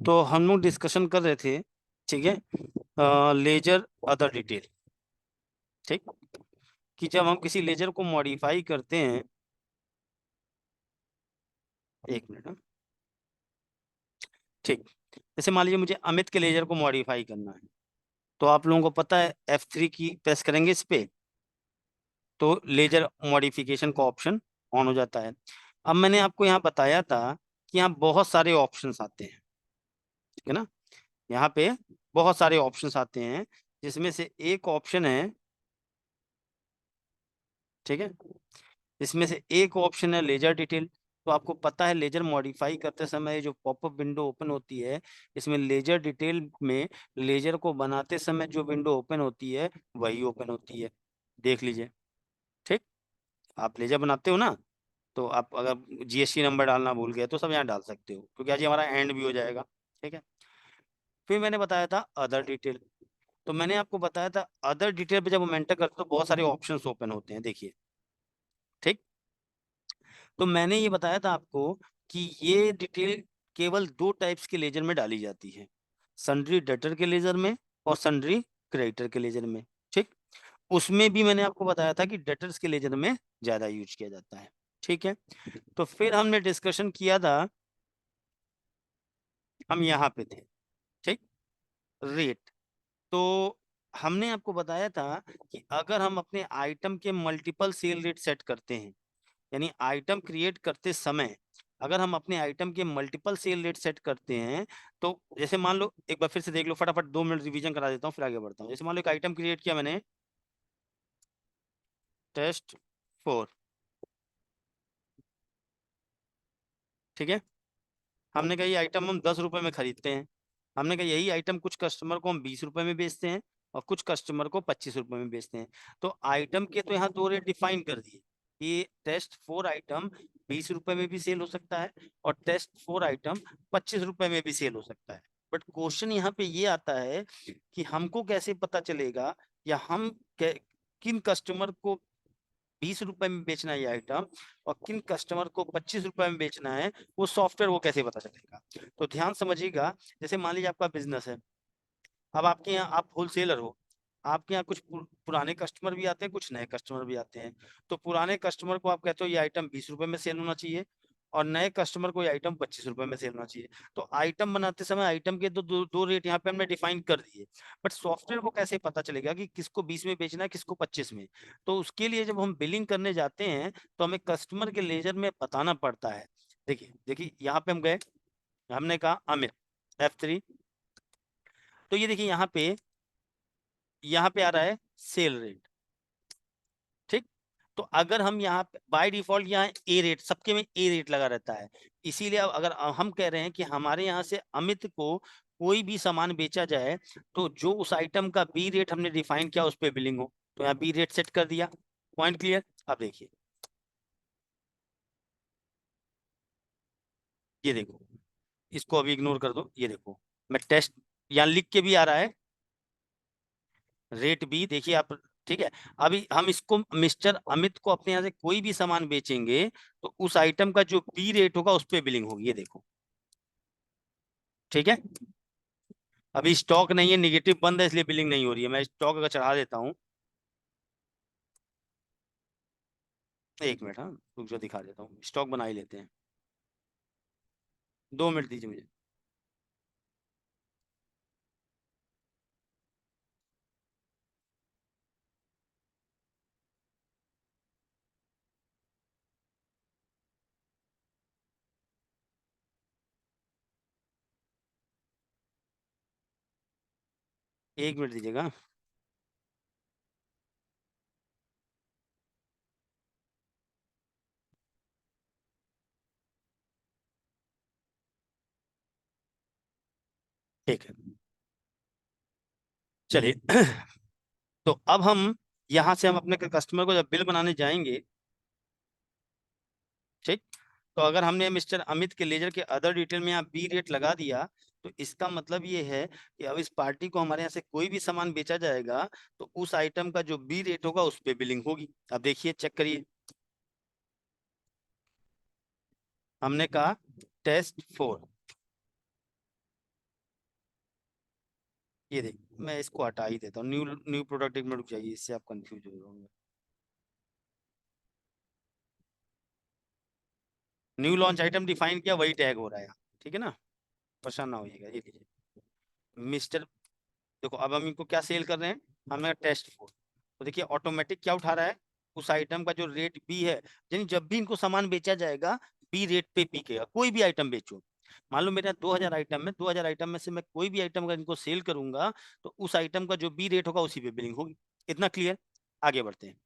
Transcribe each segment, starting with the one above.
तो हम लोग डिस्कशन कर रहे थे, ठीक है, लेजर अदर डिटेल। ठीक, कि जब हम किसी लेजर को मॉडिफाई करते हैं, एक मिनट, ठीक, जैसे मान लीजिए मुझे अमित के लेजर को मॉडिफाई करना है, तो आप लोगों को पता है F3 की प्रेस करेंगे इस पे तो लेजर मॉडिफिकेशन का ऑप्शन ऑन हो जाता है। अब मैंने आपको यहाँ बताया था कि यहाँ बहुत सारे ऑप्शंस आते हैं, ठीक है ना, यहाँ पे बहुत सारे ऑप्शंस आते हैं, जिसमें से एक ऑप्शन है, ठीक है, इसमें से एक ऑप्शन है लेजर डिटेल। तो आपको पता है लेजर मॉडिफाई करते समय जो पॉपअप विंडो ओपन होती है, इसमें लेजर डिटेल में लेजर को बनाते समय जो विंडो ओपन होती है वही ओपन होती है, देख लीजिए। ठीक, आप लेजर बनाते हो ना, तो आप अगर जीएसटी नंबर डालना भूल गए तो सब यहाँ डाल सकते हो, क्योंकि आज हमारा एंड भी हो जाएगा। ठीक है, फिर मैंने बताया था अदर डिटेल। तो मैंने आपको बताया था अदर डिटेल पे जब हम एंटर करते तो बहुत सारे ऑप्शंस ओपन होते हैं, देखिए। ठीक, तो मैंने ये बताया था आपको कि ये डिटेल केवल दो टाइप्स के लेजर में डाली जाती है, सन्ड्री डेटर के लेजर में और सन्ड्री क्रेडिटर के लेजर में। ठीक, उसमें भी मैंने आपको बताया था कि डेटर्स के लेजर में ज्यादा यूज किया जाता है। ठीक है, तो फिर हमने डिस्कशन किया था, हम यहाँ पे थे। ठीक, रेट। तो हमने आपको बताया था कि अगर हम अपने आइटम के मल्टीपल सेल रेट सेट करते हैं, यानी आइटम क्रिएट करते समय अगर हम अपने आइटम के मल्टीपल सेल रेट सेट करते हैं, तो जैसे मान लो, एक बार फिर से देख लो, फटाफट 2 मिनट रिवीजन करा देता हूँ फिर आगे बढ़ता हूँ। जैसे मान लो एक आइटम क्रिएट किया मैंने, टेस्ट 4, ठीक है, हमने कहा ये आइटम हम 10 रुपए में खरीदते हैं, हमने कहा यही आइटम कुछ कस्टमर को हम 20 रुपए में बेचते हैं और कुछ कस्टमर को 25 रुपए में बेचते हैं। तो आइटम के तो यहाँ दो रेट डिफाइन कर दिए कि टेस्ट 4 आइटम 20 रुपए में भी सेल हो सकता है और टेस्ट 4 आइटम 25 रुपए में भी सेल हो सकता है। बट क्वेश्चन यहाँ पे ये आता है कि हमको कैसे पता चलेगा या हम किन कस्टमर को 20 रुपए में बेचना है ये आइटम और किन कस्टमर को 25 रुपए में बेचना है, वो सॉफ्टवेयर वो कैसे पता चलेगा। तो ध्यान समझिएगा, जैसे मान लीजिए आपका बिजनेस है, अब आपके यहाँ आप होलसेलर हो, आपके यहाँ कुछ पुराने कस्टमर भी आते हैं, कुछ नए कस्टमर भी आते हैं। तो पुराने कस्टमर को आप कहते हो ये आइटम 20 रुपए में सेल होना चाहिए और नए कस्टमर को ये आइटम 25 रुपए में सेल होना चाहिए। तो आइटम बनाते समय आइटम के दो रेट यहाँ पे हमने डिफाइन कर दिए। बट सॉफ्टवेयर को कैसे पता चलेगा कि किसको 20 में बेचना है, किसको 25 में। तो उसके लिए जब हम बिलिंग करने जाते हैं तो हमें कस्टमर के लेजर में बताना पड़ता है। देखिए देखिए, यहाँ पे हम गए, हमने कहा अमित F3, तो ये देखिए यहाँ पे आ रहा है सेल रेट। ठीक, तो अगर हम यहाँ पे बाय डिफॉल्ट यहाँ ए रेट, सबके में ए रेट लगा रहता है, इसीलिए अब अगर हम कह रहे हैं कि हमारे यहाँ से अमित को कोई भी सामान बेचा जाए तो जो उस आइटम का बी रेट हमने डिफाइन किया उस पर बिलिंग हो, तो यहाँ बी रेट सेट कर दिया। Point clear. अब देखिए, ये देखो, इसको अभी इग्नोर कर दो, ये देखो मैं टेस्ट यहाँ लिख के भी आ रहा है रेट बी, देखिए आप। ठीक है, अभी हम इसको मिस्टर अमित को अपने यहाँ से कोई भी सामान बेचेंगे तो उस आइटम का जो बी रेट होगा उस पर बिलिंग होगी, ये देखो। ठीक है, अभी स्टॉक नहीं है, निगेटिव बंद है, इसलिए बिलिंग नहीं हो रही है। मैं स्टॉक अगर चढ़ा देता हूँ, एक मिनट, हाँ रुक जाओ, दिखा देता हूँ, स्टॉक बना ही लेते हैं, 2 मिनट दीजिए मुझे। 1 मिनट दीजिएगा। ठीक है, चलिए तो अब हम यहाँ से हम अपने कस्टमर को जब बिल बनाने जाएंगे, ठीक, तो अगर हमने मिस्टर अमित के लेजर के अदर डिटेल में यहाँ बी रेट लगा दिया, तो इसका मतलब ये है कि अब इस पार्टी को हमारे यहाँ से कोई भी सामान बेचा जाएगा तो उस आइटम का जो बी रेट होगा उस पर बिलिंग होगी। अब देखिए, चेक करिए, हमने कहा टेस्ट 4, ये देख, मैं इसको हटा ही देता हूँ, न्यू न्यू प्रोडक्ट, एक मिनट रुक जाइए, इससे आप कंफ्यूज हो जाओगे। न्यू लॉन्च आइटम डिफाइन किया, वही टैग हो रहा है यहाँ, ठीक है ना, परेशान ना होइएगा। ये लीजिए मिस्टर, देखो अब हम इनको क्या सेल कर रहे हैं, हमें टेस्ट फूड, तो देखिए ऑटोमेटिक क्या उठा रहा है, उस आइटम का जो रेट बी है, यानी जब भी इनको सामान बेचा जाएगा बी रेट पे बिकेगा, कोई भी आइटम बेचो। मान लो मेरे 2000 आइटम में, 2000 आइटम में से मैं कोई भी आइटम अगर इनको सेल करूंगा, तो उस आइटम का जो बी रेट होगा उसी पे बिलिंग होगी। इतना क्लियर? आगे बढ़ते हैं।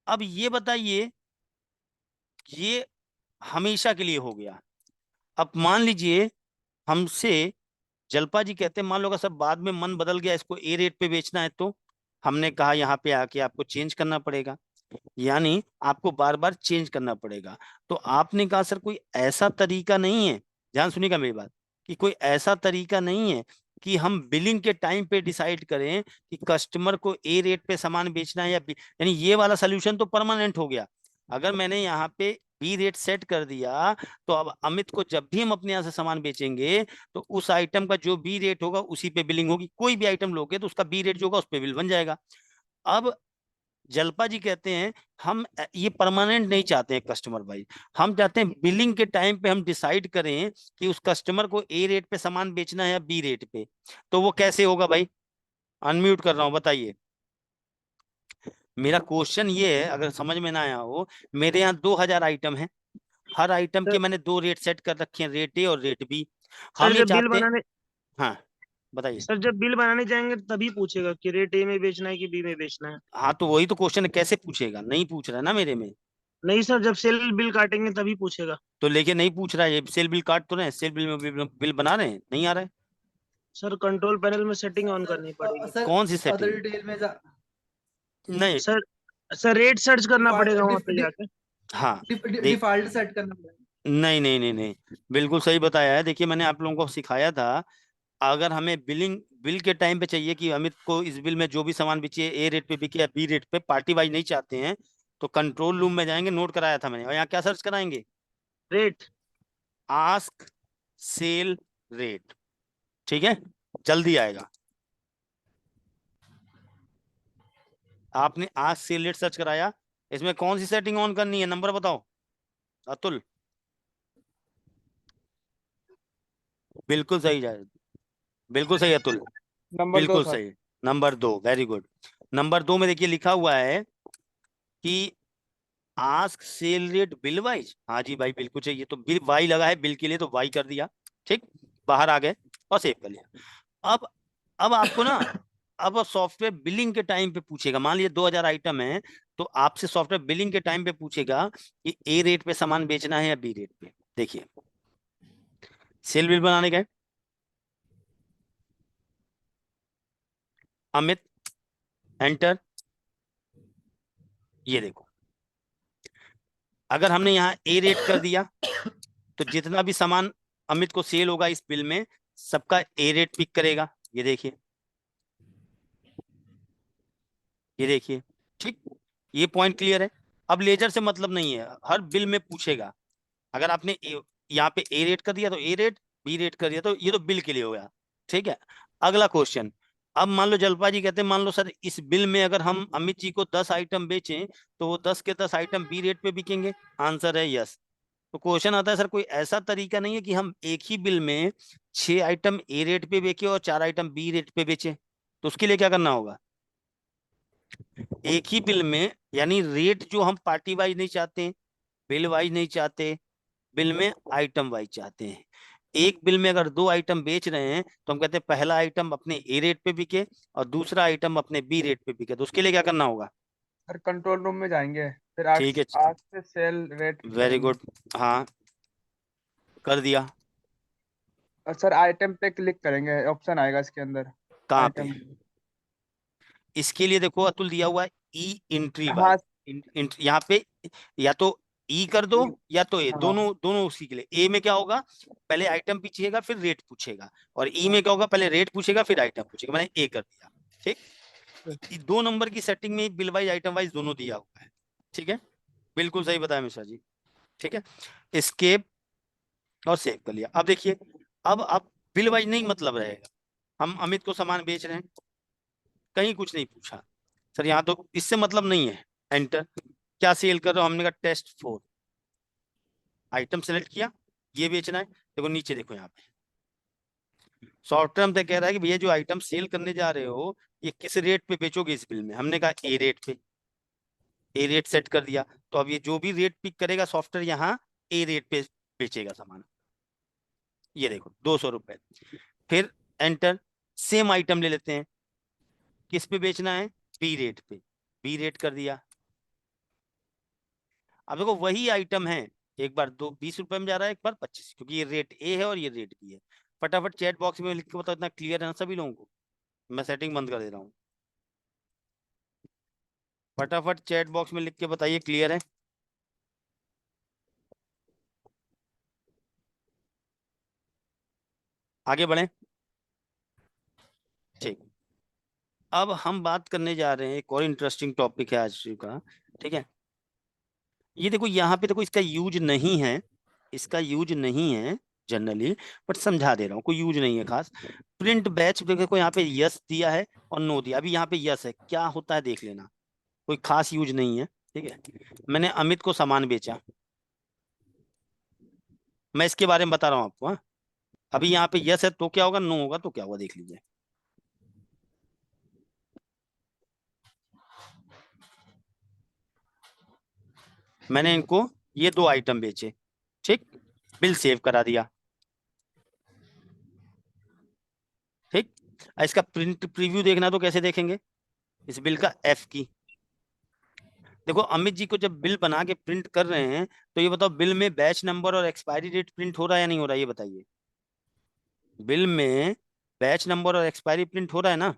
अब ये बताइए, ये हमेशा के लिए हो गया। अब मान लीजिए हमसे जलपा जी कहते हैं, मान लो अगर सब बाद में मन बदल गया, इसको ए रेट पे बेचना है, तो हमने कहा यहाँ पे आके आपको चेंज करना पड़ेगा, यानी आपको बार बार चेंज करना पड़ेगा। तो आपने कहा सर कोई ऐसा तरीका नहीं है, ध्यान सुनिएगा मेरी बात, कि कोई ऐसा तरीका नहीं है कि हम बिलिंग के टाइम पे डिसाइड करें कि कस्टमर को ए रेट पे सामान बेचना है या यानी ये वाला सोल्यूशन तो परमानेंट हो गया। अगर मैंने यहाँ पे बी रेट सेट कर दिया, तो अब अमित को जब भी हम अपने यहाँ से सामान बेचेंगे, तो उस आइटम का जो बी रेट होगा उसी पे बिलिंग होगी। कोई भी आइटम लोगे तो उसका बी रेट जो होगा उस पे बिल बन जाएगा। अब जलपा जी कहते हैं हम ये परमानेंट नहीं चाहते हैं कस्टमर भाई, हम चाहते हैं बिलिंग के टाइम पे हम डिसाइड करें कि उस कस्टमर को ए रेट पे सामान बेचना है या बी रेट पे। तो वो कैसे होगा भाई? अनम्यूट कर रहा हूं, बताइए। मेरा क्वेश्चन ये है, अगर समझ में ना आया हो, मेरे यहाँ 2000 आइटम है, हर आइटम सर के मैंने दो रेट सेट कर रखे हैं, रेट ए और रेट बी। सर हम ये जब बिल चाहते हैं, बनाने हाँ बताइए। सर जब बिल बनाने जाएंगे तभी पूछेगा कि रेट ए में बेचना है कि बी में बेचना है। हाँ तो वही तो क्वेश्चन है, कैसे पूछेगा? नहीं पूछ रहा है ना मेरे में। नहीं सर, जब सेल बिल काटेंगे तभी पूछेगा। तो लेके नहीं पूछ रहा है, ये सेल बिल काट तो रहे हैं, सेल बिल में बिल बना रहे हैं, नहीं आ रहा है। सर कंट्रोल पैनल में सेटिंग ऑन सर करनी पड़ेगी। सर कौन सी अदर सेटिंग? डिटेल में जा नहीं। सर सर रेट सर्च करना डिफॉल्ट पड़ेगा वहां डिफ, पे डिफ, जाके। हाँ देख, डिफॉल्ट सेट करना पड़ेगा। नहीं नहीं नहीं नहीं, बिल्कुल सही बताया है। देखिए मैंने आप लोगों को सिखाया था, अगर हमें बिलिंग बिल के टाइम पे चाहिए कि अमित को इस बिल में जो भी सामान बेचिए ए रेट पे बिके या बी रेट पे, पार्टी वाइज नहीं चाहते हैं, तो कंट्रोल रूम में जाएंगे, नोट कराया था मैंने, और यहाँ क्या सर्च कराएंगे? रेट। आस्क सेल रेट, ठीक है, जल्दी आएगा। आपने आस्क सेल रेट सर्च कराया, इसमें कौन सी सेटिंग ऑन करनी है, नंबर बताओ अतुल। बिल्कुल सही जाए, बिल्कुल सही अतुल, नंबर 2 बिल्कुल सर। सही। नंबर दो, वेरी गुड। नंबर दो में देखिए लिखा हुआ है कि ask cell rate bill wise, हाँ जी भाई बिल्कुल चाहिए, ये तो बिल वाई लगा है बिल के लिए, तो वाई कर दिया, ठीक, बाहर आ गए और सेव कर लिया। अब आपको ना, अब सॉफ्टवेयर बिलिंग के टाइम पे पूछेगा, मान लीजिए 2000 आइटम है, तो आपसे सॉफ्टवेयर बिलिंग के टाइम पे पूछेगा कि ए रेट पे सामान बेचना है या बी रेट पे। देखिए सेल बिल बनाने गए, अमित एंटर, ये देखो, अगर हमने यहाँ ए रेट कर दिया, तो जितना भी सामान अमित को सेल होगा इस बिल में, सबका ए रेट पिक करेगा। ये देखिए, ये देखिए, ठीक, ये पॉइंट क्लियर है। अब लेजर से मतलब नहीं है, हर बिल में पूछेगा। अगर आपने यहाँ पे ए रेट कर दिया तो ए रेट, बी रेट कर दिया तो ये तो बिल के लिए हो गया, ठीक है। अगला क्वेश्चन, अब मान लो जलपा जी कहते हैं, मान लो सर इस बिल में अगर हम अमित जी को 10 आइटम बेचें, तो वो 10 के 10 आइटम बी रेट पे बिकेंगे। आंसर है यस। तो क्वेश्चन आता है सर कोई ऐसा तरीका नहीं है कि हम एक ही बिल में 6 आइटम ए रेट पे बेचे और 4 आइटम बी रेट पे बेचे? तो उसके लिए क्या करना होगा? एक ही बिल में, यानी रेट जो हम पार्टी वाइज नहीं चाहते, बिल वाइज नहीं चाहते, बिल में आइटम वाइज चाहते हैं। एक बिल में अगर दो आइटम बेच रहे हैं, तो हम कहते हैं पहला आइटम अपने ए रेट पे बिके और दूसरा आइटम अपने बी रेट पे बिके। तो उसके लिए क्या करना होगा? सर कंट्रोल रूम में जाएंगे, फिर ठीक है, आज से सेल रेट वेरी करेंगे। गुड, हाँ कर दिया। और सर आइटम पे क्लिक करेंगे, ऑप्शन आएगा इसके अंदर। कहाँ पे? आइटम। इसके लिए देखो अतुल दिया हुआ है ई एंट्री हाँ। वाइज, यहाँ पे या तो ई कर दो या तो ए, हाँ। दोनों दोनों उसी के लिए। ए में क्या होगा, पहले आइटम पूछेगा फिर रेट पूछेगा, और ई हाँ। में क्या होगा, पहले रेट पूछेगा फिर आइटम पूछेगा। मैंने ए कर दिया, ठीक। ये 2 नंबर की सेटिंग में बिल वाइज आइटम वाइज दोनों दिया हुआ है, ठीक है, बिल्कुल सही बताया मिश्रा जी, ठीक है। एस्केप और सेव कर लिया। अब देखिए, अब बिल वाइज नहीं मतलब रहेगा, हम अमित को सामान बेच रहे हैं, कहीं कुछ नहीं पूछा सर, यहाँ तो इससे मतलब नहीं है। एंटर, क्या सेल कर रहे हो, हमने कहा टेस्ट 4, आइटम सेलेक्ट किया, ये बेचना है। देखो नीचे देखो यहाँ पे शॉर्ट टर्म तक कह रहा है कि भैया जो आइटम सेल करने जा रहे हो ये किस रेट पे बेचोगे इस बिल में, हमने कहा ए रेट पे, ए रेट सेट कर दिया। तो अब ये जो भी रेट पिक करेगा सॉफ्टवेयर यहाँ ए रेट पे बेचेगा सामान। ये देखो 200 रुपए। फिर एंटर, सेम आइटम ले लेते हैं, किस पे बेचना है, बी रेट पे, बी रेट कर दिया। अब देखो वही आइटम है, एक बार 20 रुपए में जा रहा है, एक बार 25, क्योंकि ये रेट ए है और ये रेट बी है। फटाफट चैट बॉक्स में लिख के बताओ, इतना क्लियर है ना सभी लोगों को। मैं सेटिंग बंद कर दे रहा हूँ, फटाफट चैट बॉक्स में लिख के बताइए क्लियर है। आगे बढ़े, ठीक। अब हम बात करने जा रहे हैं, एक और इंटरेस्टिंग टॉपिक है आज का, ठीक है। ये देखो यहाँ पे देखो, इसका यूज नहीं है, इसका यूज नहीं है जनरली, बट समझा दे रहा हूँ, कोई यूज नहीं है खास। प्रिंट बैच देखो यहाँ पे यस दिया है और नो दिया, अभी यहाँ पे यस है, क्या होता है देख लेना, कोई खास यूज नहीं है, ठीक है। मैंने अमित को सामान बेचा, मैं इसके बारे में बता रहा हूँ आपको, हाँ। अभी यहाँ पे यस है तो क्या होगा, नो होगा तो क्या होगा, देख लीजिए। मैंने इनको ये 2 आइटम बेचे, ठीक, बिल सेव करा दिया, ठीक। इसका प्रिंट प्रीव्यू देखना तो कैसे देखेंगे, इस बिल का एफ की। देखो अमित जी को जब बिल बना के प्रिंट कर रहे हैं, तो ये बताओ बिल में बैच नंबर और एक्सपायरी डेट प्रिंट हो रहा है या नहीं हो रहा है, ये बताइए। बिल में बैच नंबर और एक्सपायरी प्रिंट हो रहा है ना,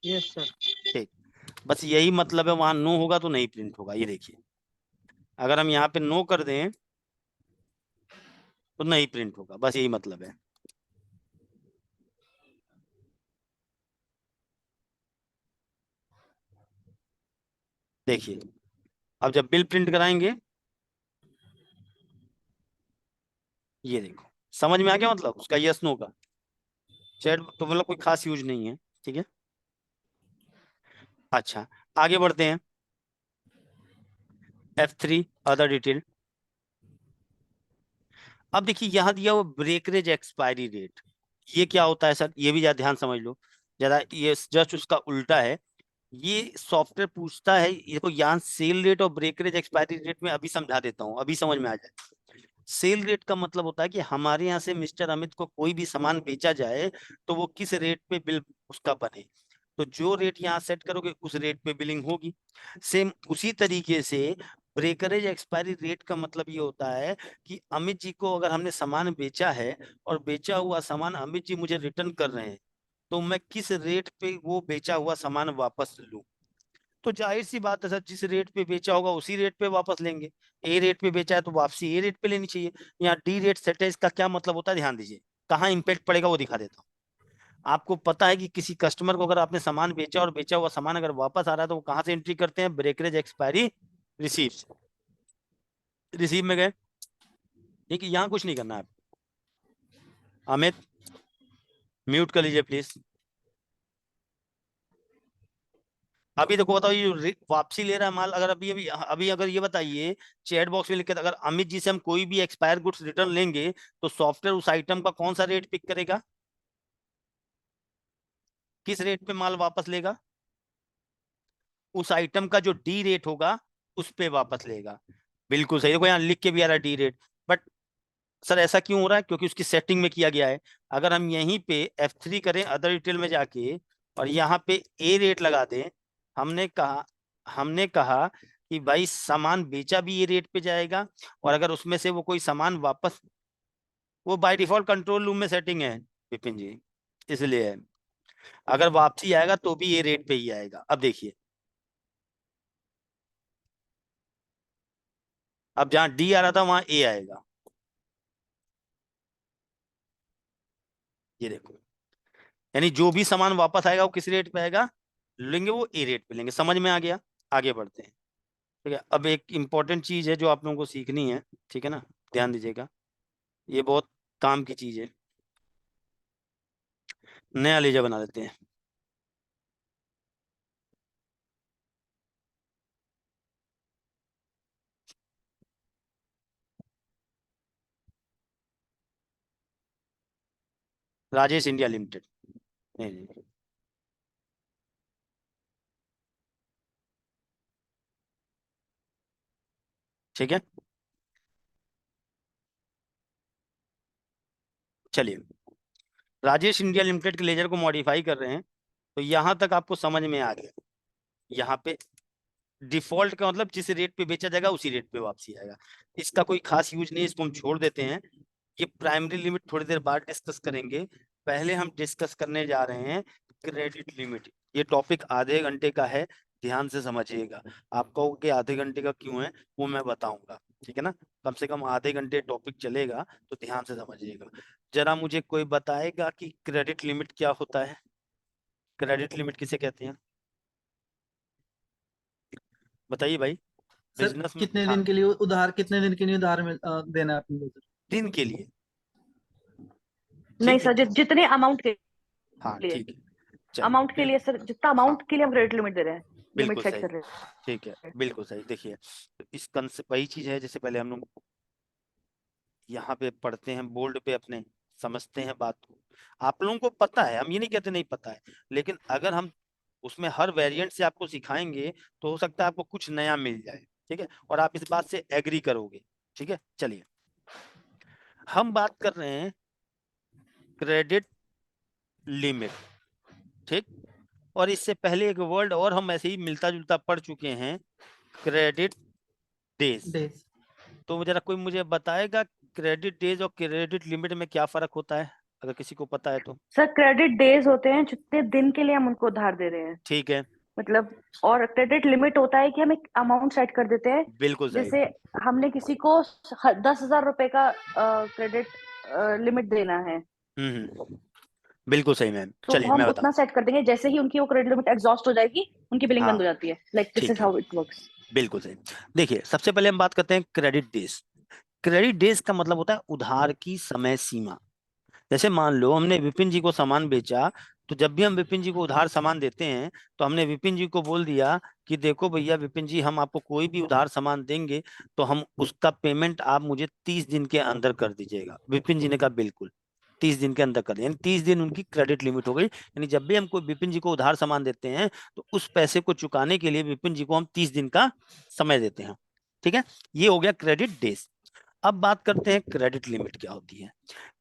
यस सर। ठीक। बस यही मतलब है, वहां नो होगा तो नहीं प्रिंट होगा, ये देखिए। अगर हम यहाँ पे नो कर दें तो नहीं प्रिंट होगा, बस यही मतलब है। देखिए, अब जब बिल प्रिंट कराएंगे, ये देखो, समझ में आ गया मतलब उसका यस नो का। चैट तो मतलब कोई खास यूज नहीं है, ठीक है। अच्छा, आगे बढ़ते हैं, F3 अदर डिटेल। अब देखिए यहाँ दिया हुआ ब्रेकरेज एक्सपायरी रेट, ये क्या होता है सर, ये भी ज्यादा ध्यान समझ लो जरा, ये जस्ट उसका उल्टा है। ये सॉफ्टवेयर पूछता है, ये देखो यहाँ सेल रेट और ब्रेकरेज एक्सपायरी रेट में अभी समझा देता हूँ, अभी समझ में आ जाए। सेल रेट का मतलब होता है कि हमारे यहाँ से मिस्टर अमित को कोई भी सामान बेचा जाए तो वो किस रेट पे बिल उसका बने, तो जो रेट यहाँ सेट करोगे उस रेट पे बिलिंग होगी। सेम उसी तरीके से ब्रेकरेज एक्सपायरी रेट का मतलब ये होता है कि अमित जी को अगर हमने सामान बेचा है और बेचा हुआ सामान अमित जी मुझे रिटर्न कर रहे हैं, तो मैं किस रेट पे वो बेचा हुआ सामान वापस लूं। तो जाहिर सी बात है सर, जिस रेट पे बेचा होगा उसी रेट पे वापस लेंगे। ए रेट पे बेचा है तो वापसी ए रेट पे लेनी चाहिए। यहाँ डी रेट सेट है, इसका क्या मतलब होता है ध्यान दीजिए, कहाँ इंपैक्ट पड़ेगा वो दिखा देता हूँ। आपको पता है कि किसी कस्टमर को अगर आपने सामान बेचा और बेचा हुआ सामान अगर वापस आ रहा है तो वो कहाँ से एंट्री करते हैं, ब्रेकरेज एक्सपायरी रिसीव, रिसीव में गए, ठीक है। यहाँ कुछ नहीं करना है। अमित म्यूट कर लीजिए प्लीज। अभी देखो बताओ, ये जो वापसी ले रहा है माल, अगर अभी अभी अभी अगर ये बताइए चैट बॉक्स में लिख के, अगर अमित जी से हम कोई भी एक्सपायर गुड्स रिटर्न लेंगे तो सॉफ्टवेयर उस आइटम का कौन सा रेट पिक करेगा, किस रेट पे माल वापस लेगा, उस आइटम का जो डी रेट होगा उस पे वापस लेगा। बिल्कुल सही, देखो यहाँ लिख के भी आ रहा है डी रेट। बट सर ऐसा क्यों हो रहा है, क्योंकि उसकी सेटिंग में किया गया है। अगर हम यहीं पे F3 करें अदर डिटेल में जाके और यहाँ पे ए रेट लगा दें, हमने कहा कि भाई सामान बेचा भी ये रेट पे जाएगा, और अगर उसमें से वो कोई सामान वापस, वो बाय डिफॉल्ट कंट्रोल रूम में सेटिंग है विपिन जी, इसलिए है। अगर वापसी आएगा तो भी ये रेट पे ही आएगा। अब देखिए, अब जहां डी आ रहा था वहां ए आएगा, ये देखो। यानी जो भी सामान वापस आएगा वो किस रेट पे आएगा, लेंगे वो ए रेट पे लेंगे। समझ में आ गया, आगे बढ़ते हैं, ठीक है। अब एक इंपॉर्टेंट चीज है जो आप लोगों को सीखनी है, ठीक है ना, ध्यान दीजिएगा, ये बहुत काम की चीज है। नया लेजर बना लेते हैं। Rajesh India limited. नहीं नहीं, ठीक है। चलिए, राजेश इंडिया लिमिटेड के लेजर को मॉडिफाई कर रहे हैं, तो यहां तक आपको समझ में आ गया। यहाँ पे डिफॉल्ट का मतलब जिस रेट पे बेचा जाएगा उसी रेट पे वापसी आएगा। इसका कोई खास यूज नहीं है, इसको हम छोड़ देते हैं। ये प्राइमरी लिमिट थोड़ी देर बाद डिस्कस करेंगे। पहले हम डिस्कस करने जा रहे हैं क्रेडिट लिमिट। ये टॉपिक आधे घंटे का है, ध्यान से समझिएगा। आप कहोगे आधे घंटे का क्यों है, वो मैं बताऊंगा, ठीक है ना। कम से कम आधे घंटे टॉपिक चलेगा, तो ध्यान से समझिएगा। जरा मुझे कोई बताएगा कि क्रेडिट लिमिट क्या होता है? क्रेडिट लिमिट किसे कहते हैं, बताइए भाई। सर बिजनेस में, कितने हाँ, दिन के लिए उधार, कितने दिन के लिए उधार देना है अपने को सर? दिन के लिए। नहीं ठीक है, सर, जितने अमाउंट के हाँ लिए, ठीक है, चलिए अमाउंट के लिए सर, जितना हाँ अमाउंट के लिए हम क्रेडिट लिमिट दे रहे हैं, लिमिट बिल्कुल सेट सही, कर रहे ठीक है हैं। बिल्कुल सही। देखिए, तो इस कंसेप्ट वही चीज है, जैसे पहले हम लोग यहाँ पे पढ़ते हैं बोर्ड पे, अपने समझते हैं बात को। आप लोगों को पता है, हम ये नहीं कहते नहीं पता है, लेकिन अगर हम उसमें हर वेरिएंट से आपको सिखाएंगे, तो हो सकता है आपको कुछ नया मिल जाए, ठीक है, और आप इस बात से एग्री करोगे, ठीक है। चलिए, हम बात कर रहे हैं क्रेडिट लिमिट, ठीक। और इससे पहले एक वर्ड और हम ऐसे ही मिलता जुलता पढ़ चुके हैं, क्रेडिट डेज। डेज। तो जरा कोई मुझे बताएगा क्रेडिट डेज और क्रेडिट लिमिट में क्या फर्क होता है, अगर किसी को पता है तो। सर क्रेडिट डेज होते हैं जितने दिन के लिए हम उनको उधार दे रहे हैं, ठीक है, मतलब। और क्रेडिट लिमिट होता है कि हम एक अमाउंट सेट कर देते हैं। बिल्कुल सही। जैसे हमने किसी को 10,000 रुपए का क्रेडिट लिमिट देना है, बिल्कुल सही मैम, तो चलिए हम मैं उतना बताऊं। सेट कर देंगे। जैसे ही उनकी वो क्रेडिट लिमिट एग्जॉस्ट हो जाएगी, उनकी बिलिंग हाँ बंद हो जाती है। लाइक दिस ठीक इज है, हाउ इट वर्क्स। बिल्कुल सही। देखिए, सबसे पहले हम बात करते हैं क्रेडिट डेज। क्रेडिट डेज का मतलब होता है उधार की समय सीमा। जैसे मान लो हमने विपिन जी को सामान बेचा, तो जब भी हम विपिन जी को उधार सामान देते हैं, तो हमने विपिन जी को बोल दिया कि देखो भैया विपिन जी, हम आपको कोई भी उधार सामान देंगे, तो हम उसका पेमेंट आप मुझे 30 दिन के अंदर कर दीजिएगा। विपिन जी ने कहा बिल्कुल, 30 दिन के अंदर कर दिया, यानी 30 दिन उनकी क्रेडिट लिमिट हो गई। यानी जब भी हम कोई विपिन जी को उधार सामान देते हैं, तो उस पैसे को चुकाने के लिए विपिन जी को हम 30 दिन का समय देते हैं, ठीक है। ये हो गया क्रेडिट डेज। अब बात करते हैं क्रेडिट लिमिट क्या होती है।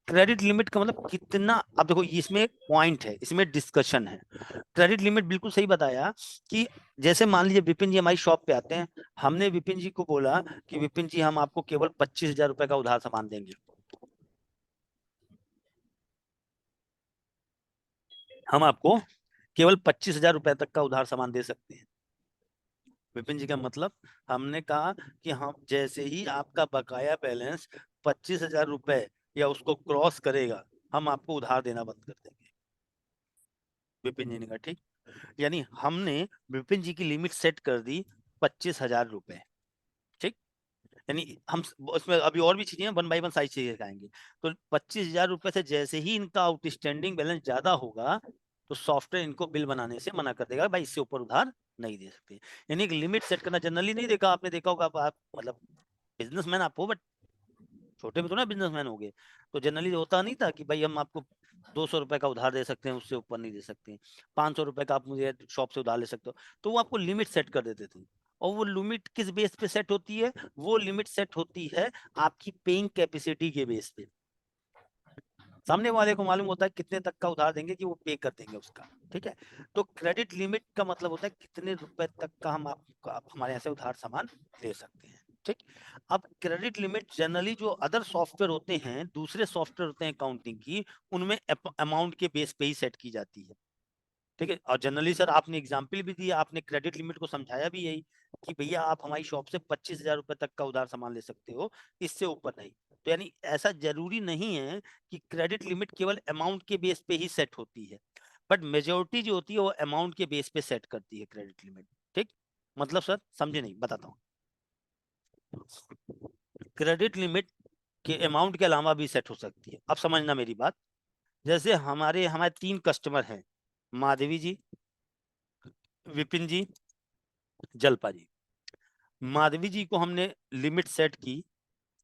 क्रेडिट लिमिट का मतलब कितना, अब देखो इसमें एक पॉइंट है, इसमें डिस्कशन है। क्रेडिट लिमिट बिल्कुल सही बताया कि जैसे मान लीजिए विपिन जी हमारी शॉप पे आते हैं, हमने विपिन जी को बोला कि विपिन जी हम आपको केवल 25,000 रुपए का उधार सामान देंगे, हम आपको केवल 25,000 रुपए तक का उधार सामान दे सकते हैं। विपिन जी का मतलब, हमने कहा कि हम जैसे ही आपका बकाया बैलेंस 25,000 रुपए या उसको क्रॉस करेगा, हम आपको उधार देना बंद कर देंगे। विपिन जी ने कहा ठीक। यानी हमने विपिन जी की लिमिट सेट कर दी 25,000 रुपए, ठीक। यानी हम उसमें अभी और भी चीजें हैं, वन बाई वन सारी चीजें दिखाएंगे। तो 25,000 रुपए से जैसे ही इनका आउटस्टैंडिंग बैलेंस ज्यादा होगा, तो सॉफ्टवेयर इनको बिल बनाने से मना कर देगा, भाई इससे ऊपर उधार नहीं दे सकते। यानी एक लिमिट सेट करना जनरली नहीं देखा आपने, देखा होगा आप मतलब बिजनेसमैन आप हो, बट छोटे में तो ना बिजनेसमैन हो गए, तो जनरली होता नहीं था कि भाई हम आपको 200 रुपए का उधार दे सकते हैं, उससे ऊपर नहीं दे सकते। 500 रुपए का आप मुझे शॉप से उधार ले सकते हो, तो वो आपको लिमिट सेट कर देते थे। और वो लिमिट किस बेस पे सेट होती है? वो लिमिट सेट होती है आपकी पेइंग कैपेसिटी के बेस पे। सामने वाले को मालूम होता है कितने तक का उधार देंगे कि वो पे कर देंगे उसका, ठीक है। तो क्रेडिट लिमिट का मतलब होता है कितने रुपए तक का हम आप हमारे यहाँ से उधार सामान ले सकते हैं, ठीक। अब क्रेडिट लिमिट जनरली जो अदर सॉफ्टवेयर होते हैं, दूसरे सॉफ्टवेयर होते हैं अकाउंटिंग की, उनमें अमाउंट के बेस पे ही सेट की जाती है, ठीक है। और जनरली सर आपने एग्जाम्पल भी दिया, आपने क्रेडिट लिमिट को समझाया भी यही कि भैया आप हमारी शॉप से 25,000 रुपए तक का उधार सामान ले सकते हो, इससे ऊपर नहीं। तो यानी ऐसा जरूरी नहीं है कि क्रेडिट लिमिट केवल अमाउंट के बेस पे ही सेट होती है, बट मेजोरिटी जो होती है वो अमाउंट के बेस पे सेट करती है क्रेडिट लिमिट, ठीक। मतलब सर समझे नहीं, बताता हूँ। क्रेडिट लिमिट के अमाउंट के अलावा भी सेट हो सकती है, अब समझना मेरी बात। जैसे हमारे 3 कस्टमर हैं, माधवी जी, विपिन जी, जल्पा जी। माधवी जी को हमने लिमिट सेट की।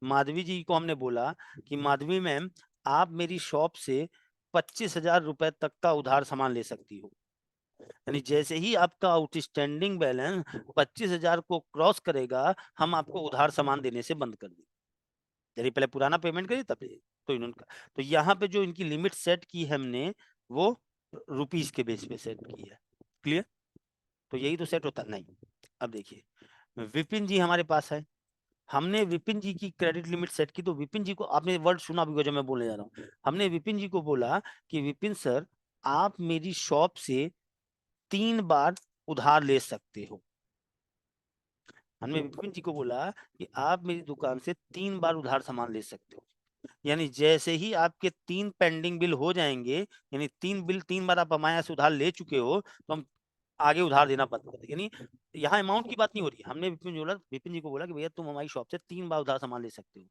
माधवी जी को हमने बोला कि माधवी मैम, आप मेरी शॉप से 25,000 रुपए तक का उधार सामान ले सकती हो। यानी जैसे ही आपका आउटस्टैंडिंग बैलेंस 25,000 को क्रॉस करेगा, हम आपको उधार सामान देने से बंद कर देंगे। यदि पहले पुराना पेमेंट करिए तब ये। तो इन्होंने तो यहाँ पे जो इनकी लिमिट सेट की है हमने, वो रुपीस के बेस पे सेट की है। क्लियर? तो यही तो सेट होता नहीं। अब देखिए, विपिन जी हमारे पास है, हमने विपिन जी की क्रेडिट लिमिट सेट की। तो विपिन जी को आपने वर्ड सुना भी जो मैं बोलने जा रहा हूँ। हमने विपिन जी को बोला कि विपिन सर, आप मेरी शॉप से 3 बार उधार ले सकते हो। हमने विपिन जी को बोला कि आप मेरी दुकान से 3 बार उधार सामान ले सकते हो। यानी जैसे ही आपके 3 पेंडिंग बिल हो जाएंगे, यानी 3 बार आप हमारे यहाँ से उधार ले चुके हो, तो हम आगे उधार देना बंद कर देंगे। यानी यहाँ अमाउंट की बात नहीं हो रही। हमने विपिन जी को बोला कि भैया तुम हमारी शॉप से 3 बार उधार सामान ले सकते हो,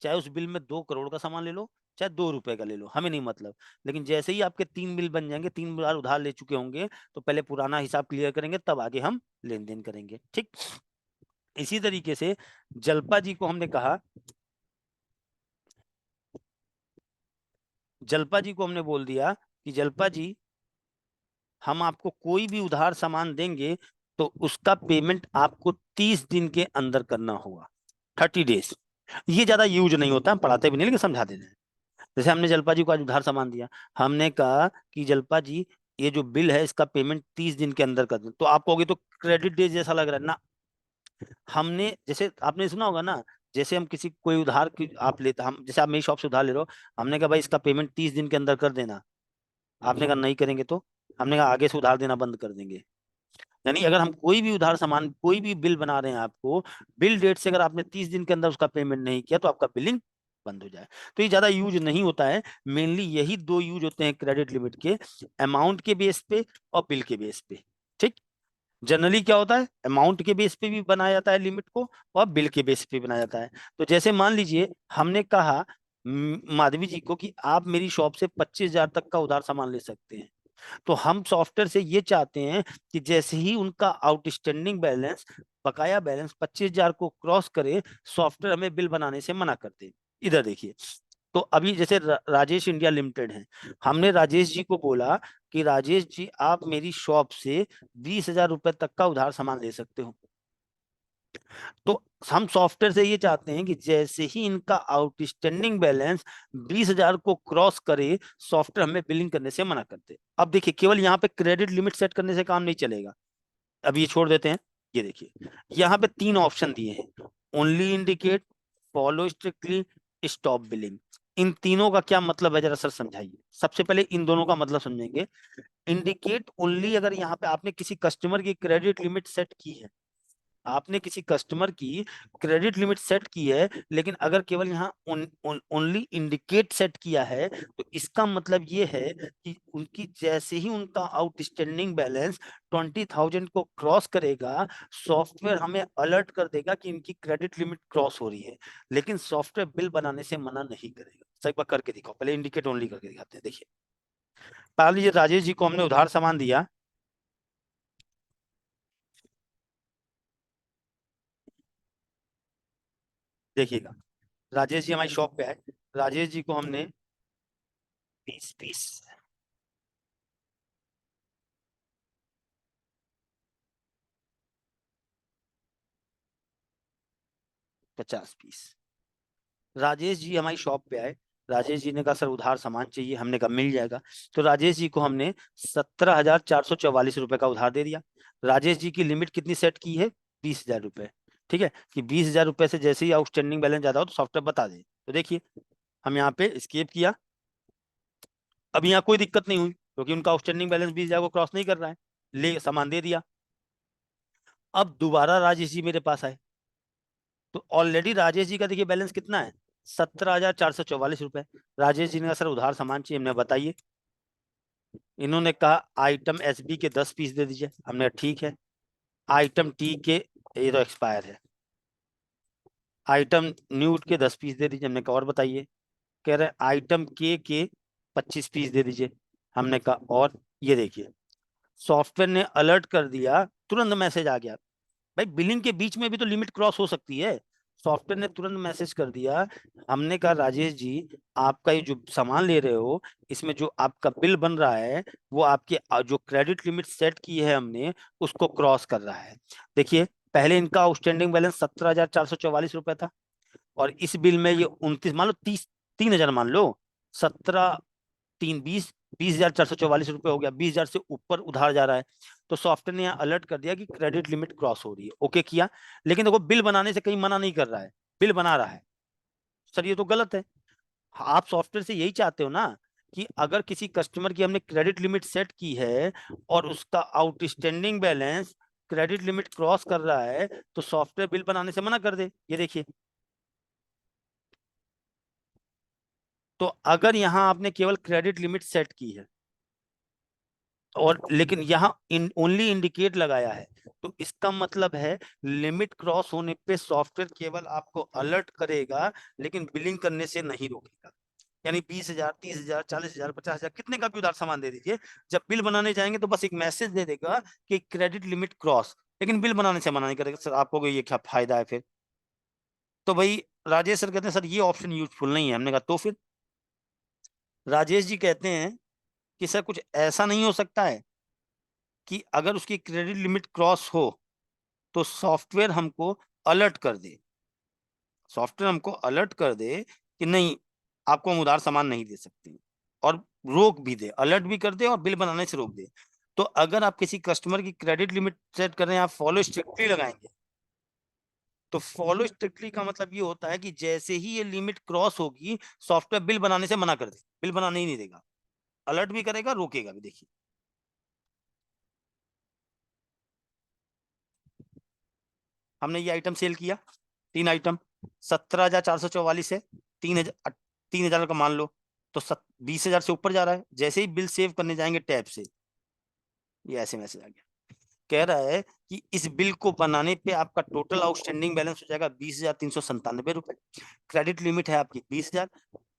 चाहे उस बिल में 2 करोड़ का सामान ले लो, चाहे 2 रुपए का ले लो, हमें नहीं मतलब। लेकिन जैसे ही आपके 3 बिल बन जाएंगे, 3 बार उधार ले चुके होंगे, तो पहले पुराना हिसाब क्लियर करेंगे, तब आगे हम लेन देन करेंगे। ठीक, इसी तरीके से जल्पा जी को हमने कहा, जल्पा जी को हमने बोल दिया कि जल्पा जी, हम आपको कोई भी उधार सामान देंगे तो उसका पेमेंट आपको 30 दिन के अंदर करना होगा, 30 डेज। ये ज्यादा यूज नहीं होता, हम पढ़ाते भी नहीं लेकिन समझा देते हैं। जैसे हमने जल्पा जी को आज उधार सामान दिया, हमने कहा कि जल्पा जी, ये जो बिल है इसका पेमेंट 30 दिन के अंदर कर दें। तो आप कहोगे तो क्रेडिट डेज जैसा लग रहा है ना। हमने, जैसे आपने सुना होगा ना, जैसे हम किसी कोई उधार की आप लेते, हम जैसे आप मेरी शॉप से उधार ले रहे हो, हमने कहा भाई इसका पेमेंट 30 दिन के अंदर कर देना, आपने कहा नहीं करेंगे तो हमने कहा आगे से उधार देना बंद कर देंगे। यानी अगर हम कोई भी उधार सामान, कोई भी बिल बना रहे हैं आपको, बिल डेट से अगर आपने 30 दिन के अंदर उसका पेमेंट नहीं किया तो आपका बिलिंग बंद हो जाए। तो ये ज्यादा यूज नहीं होता है। मेनली यही 2 यूज होते हैं क्रेडिट लिमिट के, अमाउंट के बेस पे और बिल के बेस पे। ठीक, जनरली क्या होता है, अमाउंट के बेस पे भी बनाया जाता है लिमिट को, और बिल के बेस पे बनाया जाता है। तो जैसे मान लीजिए हमने कहा माधवी जी को कि आप मेरी शॉप से 25,000 तक का उधार सामान ले सकते हैं। तो हम सॉफ्टवेयर से ये चाहते हैं कि जैसे ही उनका आउटस्टैंडिंग बैलेंस, बकाया बैलेंस 25,000 को क्रॉस करे, सॉफ्टवेयर हमें बिल बनाने से मना कर दे। इधर देखिए, तो अभी जैसे राजेश इंडिया लिमिटेड है, हमने राजेश जी को बोला कि राजेश जी, आप मेरी शॉप से 20,000 रुपए तक का उधार सामान ले सकते हो। तो हम सॉफ्टवेयर से ये चाहते हैं कि जैसे ही इनका आउटस्टैंडिंग बैलेंस 20,000 को क्रॉस करे, सॉफ्टवेयर हमें बिलिंग करने से मना करते। अब देखिए, केवल यहाँ पे क्रेडिट लिमिट सेट करने से काम नहीं चलेगा, अब ये छोड़ देते हैं। ये देखिए, यहाँ पे 3 ऑप्शन दिए हैं, only indicate, follow strictly, stop billing. इन तीनों का क्या मतलब है जरा सर समझाइए। सबसे पहले इन दोनों का मतलब समझेंगे। इंडिकेट ओनली, अगर यहाँ पे आपने किसी कस्टमर की क्रेडिट लिमिट सेट की है, आपने किसी कस्टमर की क्रेडिट लिमिट सेट की है, लेकिन अगर केवल यहाँ ओनली इंडिकेट सेट किया है, तो इसका मतलब ये है कि उनकी जैसे ही उनका आउटस्टैंडिंग बैलेंस 20,000 को क्रॉस करेगा, सॉफ्टवेयर हमें अलर्ट कर देगा कि इनकी क्रेडिट लिमिट क्रॉस हो रही है, लेकिन सॉफ्टवेयर बिल बनाने से मना नहीं करेगा। सही बात, करके दिखाओ, पहले इंडिकेट ओनली करके दिखाते हैं। देखिए, मान लीजिए राजेश जी को हमने उधार सामान दिया, देखिएगा, राजेश जी हमारी शॉप पे आए, राजेश जी को हमने 20 पीस, 50 पीस, राजेश जी हमारी शॉप पे आए, राजेश जी ने कहा सर उधार सामान चाहिए, हमने कहा मिल जाएगा। तो राजेश जी को हमने 17,444 रुपए का उधार दे दिया। राजेश जी की लिमिट कितनी सेट की है, 20,000 रुपए। ठीक है, कि 20,000 रुपए से जैसे ही आउटस्टैंडिंग बैलेंस ज्यादा हो तो सॉफ्टवेयर बता दे। तो देखिए, हम यहाँ पे स्केप किया, अब यहाँ कोई दिक्कत नहीं हुई क्योंकि उनका आउटस्टैंडिंग बैलेंस 20,000 को क्रॉस नहीं कर रहा है, ले सामान दे दिया। अब दोबारा राजेश जी मेरे पास आए, तो ऑलरेडी राजेश जी का देखिए बैलेंस कितना है, 17,444 रुपए। राजेश जी ने कहा सर उधार सामान चाहिए, हमने बताइए। इन्होंने कहा आइटम एसबी के 10 पीस दे दीजिए, हमने कहा ठीक है। आइटम टी के, ये तो एक्सपायर है। आइटम न्यूट के 10 पीस दे दीजिए, हमने कहा और बताइए। कह रहे आइटम के 25 पीस दे दीजिए। हमने कहा और ये देखिए सॉफ्टवेयर ने अलर्ट कर दिया, तुरंत मैसेज आ गया। भाई बिलिंग के बीच में भी तो लिमिट क्रॉस हो सकती है। सॉफ्टवेयर ने तुरंत मैसेज कर दिया। हमने कहा राजेश जी आपका ये जो सामान ले रहे हो इसमें जो आपका बिल बन रहा है वो आपके जो क्रेडिट लिमिट सेट की है हमने उसको क्रॉस कर रहा है। देखिए पहले इनका आउटस्टैंडिंग बैलेंस 17,444 रुपए था और इस बिल में ये 29 मान लो 3,000 मान लो, 17 3 20 20,444 रुपए हो गया। 20,000 से ऊपर उधार जा रहा है तो सॉफ्टवेयर ने यहाँ अलर्ट कर दिया कि क्रेडिट लिमिट क्रॉस हो रही है। ओके किया, लेकिन देखो बिल बनाने से कहीं मना नहीं कर रहा है, बिल बना रहा है। सर ये तो गलत है। आप सॉफ्टवेयर से यही चाहते हो ना कि अगर किसी कस्टमर की हमने क्रेडिट लिमिट सेट की है और उसका outstanding balance credit limit cross कर रहा है तो सॉफ्टवेयर बिल बनाने से मना कर दे। ये देखिए, तो अगर यहां आपने केवल क्रेडिट लिमिट सेट की है और लेकिन यहाँ ओनली इंडिकेट लगाया है तो इसका मतलब है लिमिट क्रॉस होने पे सॉफ्टवेयर केवल आपको अलर्ट करेगा लेकिन बिलिंग करने से नहीं रोकेगा। यानी 20,000 30,000 40,000 50,000 कितने का भी उधार सामान दे दीजिए, जब बिल बनाने जाएंगे तो बस एक मैसेज दे देगा कि क्रेडिट लिमिट क्रॉस, लेकिन बिल बनाने से मना नहीं करेगा। सर आपको ये क्या फायदा है फिर? तो भाई राजेश सर कहते हैं सर ये ऑप्शन यूजफुल नहीं है। हमने कहा तो फिर राजेश जी कहते हैं कि सर कुछ ऐसा नहीं हो सकता है कि अगर उसकी क्रेडिट लिमिट क्रॉस हो तो सॉफ्टवेयर हमको अलर्ट कर दे, सॉफ्टवेयर हमको अलर्ट कर दे कि नहीं आपको हम उधार सामान नहीं दे सकते और रोक भी दे, अलर्ट भी कर दे और बिल बनाने से रोक दे। तो अगर आप किसी कस्टमर की क्रेडिट लिमिट सेट कर रहे हैं आप फॉलो स्ट्रिक्टली लगाएंगे तो फॉलो स्ट्रिक्टली का मतलब ये होता है कि जैसे ही ये लिमिट क्रॉस होगी सॉफ्टवेयर बिल बनाने से मना कर दे, बिल बनाने ही नहीं देगा, अलर्ट भी करेगा रोकेगा भी। देखिए हमने ये आइटम सेल किया, 3 आइटम 17,444 है, 3,000 का मान लो तो 20,000 से ऊपर जा रहा है। जैसे ही बिल सेव करने जाएंगे टैब से ये ऐसे मैसेज आ गया, कह रहा है कि इस बिल को बनाने पे आपका टोटल आउटस्टैंडिंग बैलेंस हो जाएगा 20,397 रुपए। क्रेडिट लिमिट है आपकी 20,000।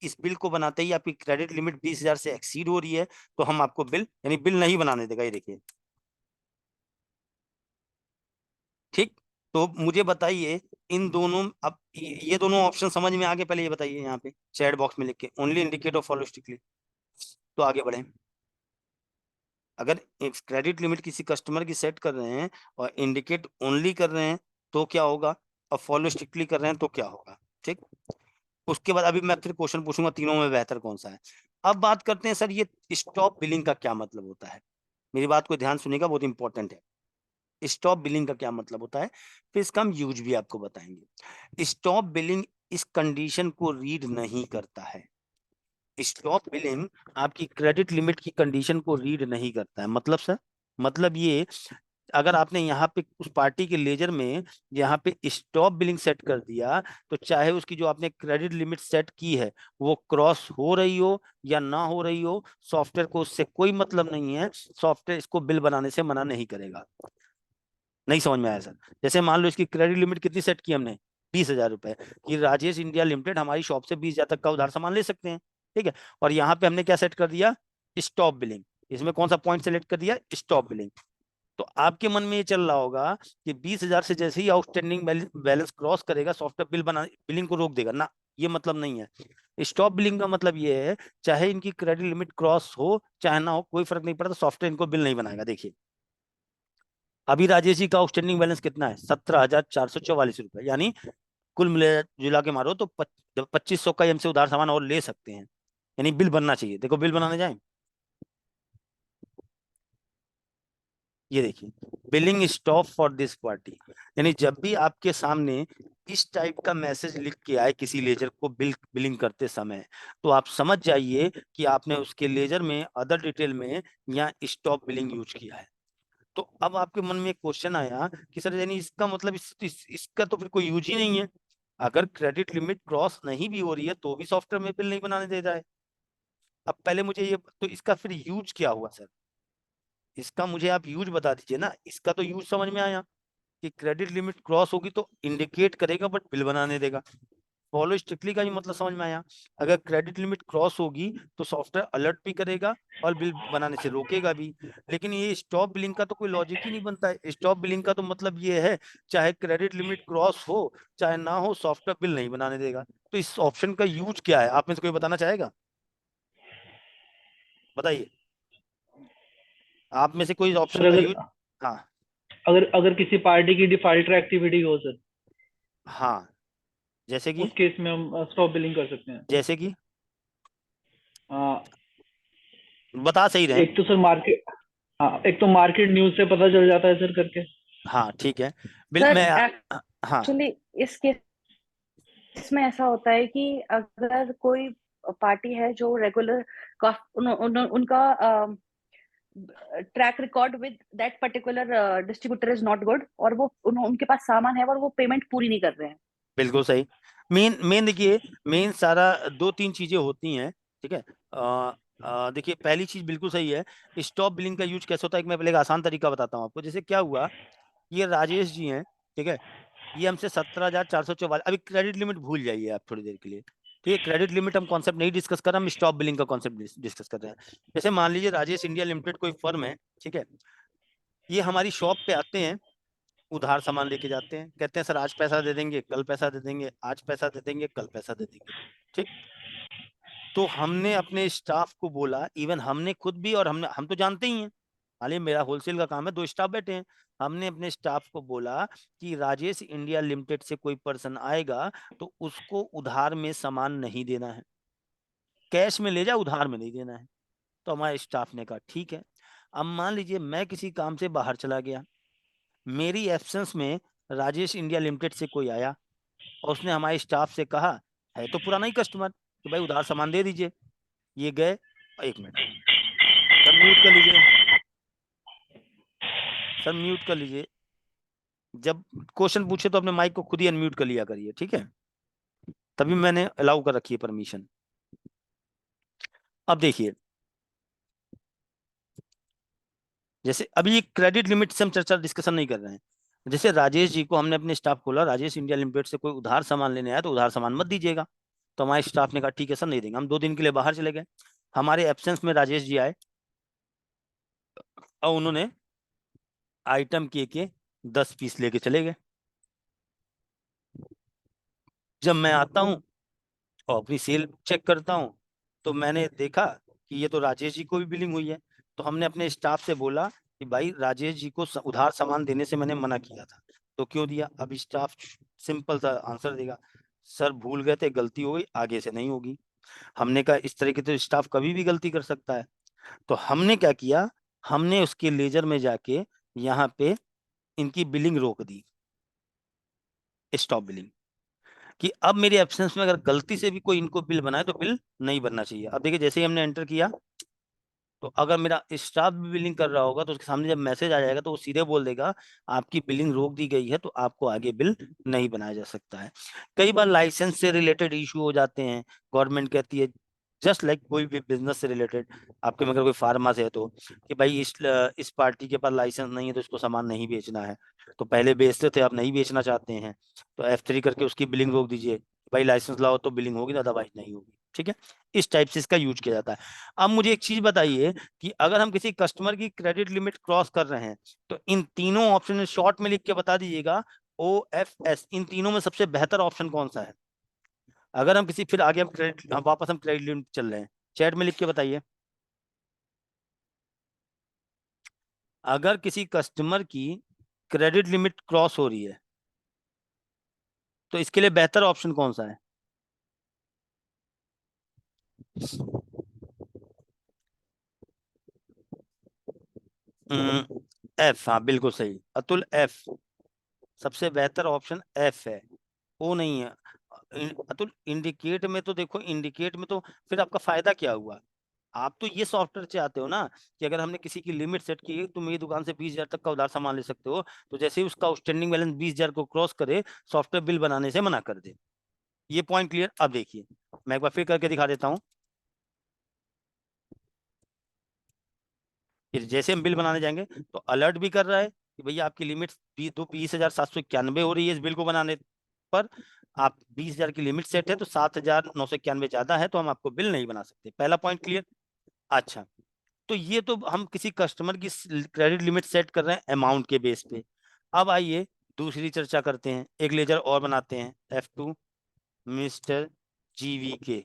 इस बिल को बनाते ही आपकी क्रेडिट लिमिट 20,000 से एक्सीड हो रही है तो हम आपको बिल यानी बिल नहीं बनाने देगा। ये देखिए ठीक। तो मुझे बताइए इन दोनों, अब ये दोनों ऑप्शन समझ में आ गए? पहले ये बताइए यहाँ पे चैट बॉक्स में लिख के ओनली इंडिकेट और फॉलो स्ट्रिक्टली, तो आगे बढ़े। अगर क्रेडिट लिमिट किसी कस्टमर की सेट कर रहे हैं और इंडिकेट ओनली कर रहे हैं तो क्या होगा और फॉलो स्ट्रिक्टली कर रहे हैं तो क्या होगा? ठीक। उसके बाद अभी मैं फिर क्वेश्चन पूछूंगा तीनों में बेहतर कौन सा है। अब बात करते हैं सर ये स्टॉप बिलिंग का क्या मतलब होता है। मेरी बात को ध्यान सुनिएगा, बहुत इंपॉर्टेंट है। स्टॉप बिलिंग का क्या मतलब होता है फिर इसका हम यूज भी आपको बताएंगे। स्टॉप बिलिंग इस कंडीशन को रीड नहीं करता है। स्टॉप बिलिंग आपकी क्रेडिट लिमिट की कंडीशन को रीड नहीं करता है। मतलब सर मतलब ये अगर आपने यहाँ पे उस पार्टी के लेजर में यहाँ पे स्टॉप बिलिंग सेट कर दिया तो चाहे उसकी जो आपने क्रेडिट लिमिट सेट की है वो क्रॉस हो रही हो या ना हो रही हो सॉफ्टवेयर को उससे कोई मतलब नहीं है। सॉफ्टवेयर इसको बिल बनाने से मना नहीं करेगा। नहीं समझ में आया सर? जैसे मान लो इसकी क्रेडिट लिमिट कितनी सेट की हमने 20,000 रुपए कि राजेश इंडिया लिमिटेड हमारी शॉप से 20,000 तक का उधार सामान ले सकते हैं। ठीक है, और यहाँ पे हमने क्या सेट कर दिया स्टॉप बिलिंग। इसमें कौन सा पॉइंट सेलेक्ट कर दिया स्टॉप बिलिंग। तो आपके मन में ये चल रहा होगा कि 20,000 से जैसे ही आउटस्टैंडिंग बैलेंस क्रॉस करेगा सॉफ्टवेयर बिल बना बिलिंग को रोक देगा ना, ये मतलब नहीं है। स्टॉप बिलिंग का मतलब ये है चाहे इनकी क्रेडिट लिमिट क्रॉस हो चाहे ना हो कोई फर्क नहीं पड़ता, सॉफ्टवेयर इनको बिल नहीं बनाएगा। देखिए अभी राजेश जी का आउटस्टैंडिंग बैलेंस कितना है 17,444 रुपए, यानी कुल मिले जुला के मारो तो 2500 का हमसे उधार सामान और ले सकते हैं, यानी बिल बनना चाहिए। देखो बिल बनाने जाए, ये देखिए billing stop for this party, यानी जब भी आपके सामने इस टाइप का मैसेज लिख के आए किसी लेजर को बिलिंग करते समय तो आप समझ जाइए कि आपने उसके लेजर में अदर डिटेल में या स्टॉप बिलिंग यूज किया है। तो अब आपके मन में एक क्वेश्चन आया कि सर यानी इसका मतलब इसका तो फिर कोई यूज ही नहीं है। अगर क्रेडिट लिमिट क्रॉस नहीं भी हो रही है तो भी सॉफ्टवेयर में बिल नहीं बनाने दे रहा है। अब पहले मुझे ये तो इसका फिर यूज क्या हुआ सर? इसका मुझे आप यूज बता दीजिए ना। इसका तो यूज समझ में आया कि क्रेडिट लिमिट क्रॉस होगी तो इंडिकेट करेगा बट बिल बनाने देगा। फॉलो स्ट्रिक्टली का भी मतलब समझ में आया। अगर क्रेडिट लिमिट क्रॉस होगी तो सॉफ्टवेयर अलर्ट भी करेगा और बिल बनाने से रोकेगा भी। लेकिन ये स्टॉप बिलिंग का तो कोई लॉजिक ही नहीं बनता है। स्टॉप बिलिंग का तो मतलब ये है चाहे क्रेडिट लिमिट क्रॉस हो चाहे ना हो, सॉफ्टवेयर बिल नहीं बनाने देगा। तो इस ऑप्शन का यूज क्या है, आप में से कोई बताना चाहेगा? बताइए, आप में से कोई ऑप्शन सर का अगर यूज। हाँ अगर अगर किसी पार्टी की डिफॉल्टर एक्टिविटी हो सर, हाँ, जैसे कि उस केस में हम स्टॉप बिलिंग कर सकते हैं। जैसे कि हाँ, बता सही रहे हैं। एक तो सर मार्केट, हाँ एक तो मार्केट न्यूज से पता चल जाता है सर करके। हाँ ठीक है, बिल सर मैं हाँ एक्चुअली इस केस में ऐसा होता है कि अगर कोई पार्टी है जो रेगुलर उनका track record with that particular distributor is not good, और वो उनके पास सामान है और वो पेमेंट पूरी नहीं कर रहे हैं। बिल्कुल सही। मेन मेन देखिए, मेन सारा दो तीन चीजें होती हैं, ठीक है। देखिए पहली चीज बिल्कुल सही है। स्टॉप बिलिंग का यूज कैसे होता है, मैं पहले एक आसान तरीका बताता हूँ आपको। जैसे क्या हुआ, ये राजेश जी हैं, ठीक है, ये हमसे 17,444, अभी क्रेडिट लिमिट भूल जाइए आप थोड़ी देर के लिए, ठीक है। क्रेडिट लिमिट हम कॉन्सेप्ट नहीं डिस्कस कर रहे, हम स्टॉप बिलिंग का कॉन्सेप्ट डिस्कस कर रहे हैं। जैसे मान लीजिए राजेश इंडिया लिमिटेड कोई फर्म है, ठीक है, ये हमारी शॉप पे आते हैं, उधार सामान लेके जाते हैं, कहते हैं सर आज पैसा दे देंगे, कल पैसा दे देंगे, आज पैसा दे देंगे, कल पैसा दे देंगे, ठीक। तो हमने अपने स्टाफ को बोला, इवन हमने खुद भी, और हम तो जानते ही हैं, हालांकि मेरा होलसेल का काम है, 2 स्टाफ बैठे हैं, हमने अपने स्टाफ को बोला कि राजेश इंडिया लिमिटेड से कोई पर्सन आएगा तो उसको उधार में सामान नहीं देना है, कैश में ले जा, उधार में नहीं देना है। तो हमारे स्टाफ ने कहा ठीक है। अब मान लीजिए मैं किसी काम से बाहर चला गया, मेरी एब्सेंस में राजेश इंडिया लिमिटेड से कोई आया और उसने हमारे स्टाफ से कहा, है तो पुराना ही कस्टमर, कि भाई उधार सामान दे दीजिए। ये गए, 1 मिनट सर म्यूट कर लीजिए, सर म्यूट कर लीजिए। जब क्वेश्चन पूछे तो अपने माइक को खुद ही अनम्यूट कर लिया करिए, ठीक है, तभी मैंने अलाउ कर रखी है परमिशन। अब देखिए, जैसे अभी क्रेडिट लिमिट से हम चर्चा डिस्कशन नहीं कर रहे हैं। जैसे राजेश जी को हमने अपने स्टाफ को बोला, राजेश इंडिया लिमिटेड से कोई उधार सामान लेने आया तो उधार सामान मत दीजिएगा। तो हमारे स्टाफ ने कहा ठीक है सर, नहीं देंगे। हम 2 दिन के लिए बाहर चले गए, हमारे एब्सेंस में राजेश जी आए और उन्होंने आइटम के 10 पीस लेके चले गए। जब मैं आता हूँ और अपनी सेल चेक करता हूँ तो मैंने देखा कि ये तो राजेश जी को भी बिलिंग हुई है। तो हमने अपने स्टाफ से बोला कि भाई राजेश जी को उधार सामान देने से मैंने मना किया था, तो क्यों दिया? अब स्टाफ सिंपल सा आंसर देगा, सर भूल गए थे, गलती हो गई, आगे से नहीं होगी। हमने कहा इस तरीके से स्टाफ कभी भी गलती कर सकता है। तो हमने क्या किया, हमने उसके लेजर में जाके यहाँ पे इनकी बिलिंग रोक दी, स्टॉप बिलिंग, कि अब मेरे एब्सेंस में अगर गलती से भी कोई इनको बिल बनाए तो बिल नहीं बनना चाहिए। अब देखिए जैसे ही हमने एंटर किया तो अगर मेरा स्टाफ भी बिलिंग कर रहा होगा तो उसके सामने जब मैसेज आ जाएगा तो वो सीधे बोल देगा आपकी बिलिंग रोक दी गई है, तो आपको आगे बिल नहीं बनाया जा सकता है। कई बार लाइसेंस से रिलेटेड इशू हो जाते हैं, गवर्नमेंट कहती है जस्ट लाइक कोई भी बिजनेस से रिलेटेड, आपके में अगर कोई फार्मास है तो कि भाई इस पार्टी के पास लाइसेंस नहीं है तो इसको सामान नहीं बेचना है, तो पहले बेचते थे अब नहीं बेचना चाहते हैं, तो F3 करके उसकी बिलिंग रोक दीजिए, भाई लाइसेंस लाओ तो बिलिंग होगी, अदरवाइज नहीं होगी, ठीक है। इस टाइप से इसका यूज किया जाता है। अब मुझे एक चीज बताइए कि अगर हम किसी कस्टमर की क्रेडिट लिमिट क्रॉस कर रहे हैं तो इन तीनों ऑप्शन में शॉर्ट में लिख के बता दीजिएगा, OFS, इन तीनों में सबसे बेहतर ऑप्शन कौन सा है? अगर हम किसी, फिर आगे हम क्रेडिट, हम वापस हम क्रेडिट लिमिट चल रहे हैं, चैट में लिख के बताइए। अगर किसी कस्टमर की क्रेडिट लिमिट क्रॉस हो रही है तो इसके लिए बेहतर ऑप्शन कौन सा है? F, हाँ बिल्कुल सही अतुल, F सबसे बेहतर ऑप्शन F है, ओ नहीं है। अतुल इंडिकेट में तो देखो, इंडिकेट में तो फिर आपका फायदा क्या हुआ? आप तो ये सॉफ्टवेयर चाहते हो ना कि अगर हमने किसी की लिमिट सेट की है, तुम मेरी दुकान से 20,000 तक का उधार सामान ले सकते हो, तो जैसे ही उसका आउटस्टैंडिंग बैलेंस 20,000 को क्रॉस करे, सॉफ्टवेयर बिल बनाने से मना कर दे। ये पॉइंट क्लियर? अब देखिए मैं एक बार फिर करके दिखा देता हूँ। फिर जैसे हम बिल बनाने जाएंगे तो अलर्ट भी कर रहा है कि भैया आपकी लिमिट 20,791 हो रही है इस बिल को बनाने पर, आप 20,000 की लिमिट सेट है तो 7,991 ज्यादा है तो हम आपको बिल नहीं बना सकते। पहला पॉइंट क्लियर। अच्छा, तो ये तो हम किसी कस्टमर की क्रेडिट लिमिट सेट कर रहे हैं अमाउंट के बेस पे। अब आइए दूसरी चर्चा करते हैं, एक लेजर और बनाते हैं F2 mister GVK।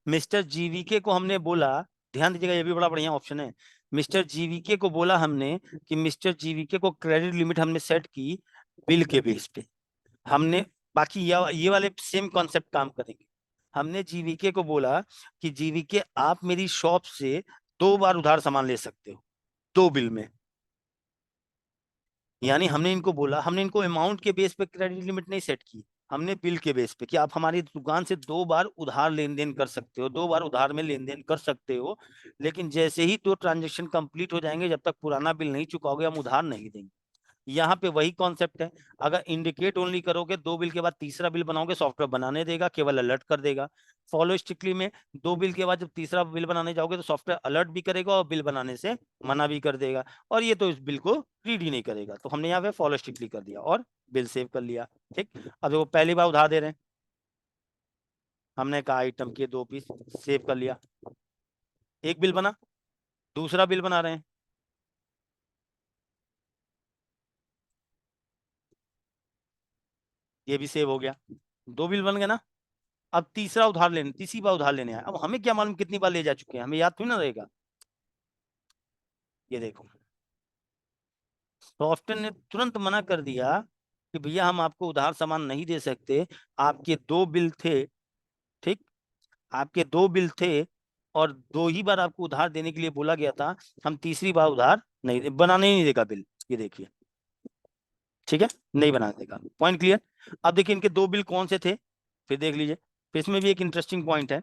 Mister GVK को हमने बोला, ध्यान दीजिएगा ये भी बड़ा बढ़िया ऑप्शन है। मिस्टर GVK को बोला हमने कि मिस्टर GVK को क्रेडिट लिमिट हमने सेट की बिल के बेस पे। हमने बाकी ये वाले सेम कॉन्सेप्ट काम करेंगे। हमने GVK को बोला कि GVK आप मेरी शॉप से 2 बार उधार सामान ले सकते हो 2 बिल में। यानी हमने इनको बोला, हमने इनको अमाउंट के बेस पे क्रेडिट लिमिट नहीं सेट की, हमने बिल के बेस पे कि आप हमारी दुकान से 2 बार उधार लेन देन कर सकते हो, 2 बार उधार में लेन देन कर सकते हो, लेकिन जैसे ही 2 ट्रांजेक्शन कंप्लीट हो जाएंगे जब तक पुराना बिल नहीं चुकाओगे हम उधार नहीं देंगे। यहाँ पे वही कॉन्सेप्ट है। अगर इंडिकेट ओनली करोगे 2 बिल के बाद तीसरा बिल बनाओगे सॉफ्टवेयर बनाने देगा, केवल अलर्ट कर देगा। फॉलो स्ट्रिक्टली में 2 बिल के बाद जब तीसरा बिल बनाने जाओगे तो सॉफ्टवेयर अलर्ट भी करेगा और बिल बनाने से मना भी कर देगा, और ये तो इस बिल को रीड ही नहीं करेगा। तो हमने यहाँ पे फॉलो स्ट्रिक्टली कर दिया और बिल सेव कर लिया। ठीक, अब देखो पहली बार उधार दे रहे हैं, हमने कहा आइटम के 2 पीस सेव कर लिया, एक बिल बना, दूसरा बिल बना रहे हैं, ये भी सेव हो गया, 2 बिल बन गए ना। अब तीसरी बार उधार लेने आए। अब हमें क्या मालूम कितनी बार ले जा चुके हैं, हमें याद थोड़ी ना रहेगा। ये देखो सॉफ्टवेयर ने तुरंत मना कर दिया कि भैया हम आपको उधार सामान नहीं दे सकते, आपके 2 बिल थे। ठीक, आपके 2 बिल थे और 2 ही बार आपको उधार देने के लिए बोला गया था, हम तीसरी बार उधार नहीं बनाने ही नहीं देगा बिल। ये देखिए, ठीक है, नहीं बनाने देगा। Point clear. अब देखिए इनके 2 बिल कौन से थे, फिर देख लीजिए। फिर इसमें भी एक इंटरेस्टिंग पॉइंट है,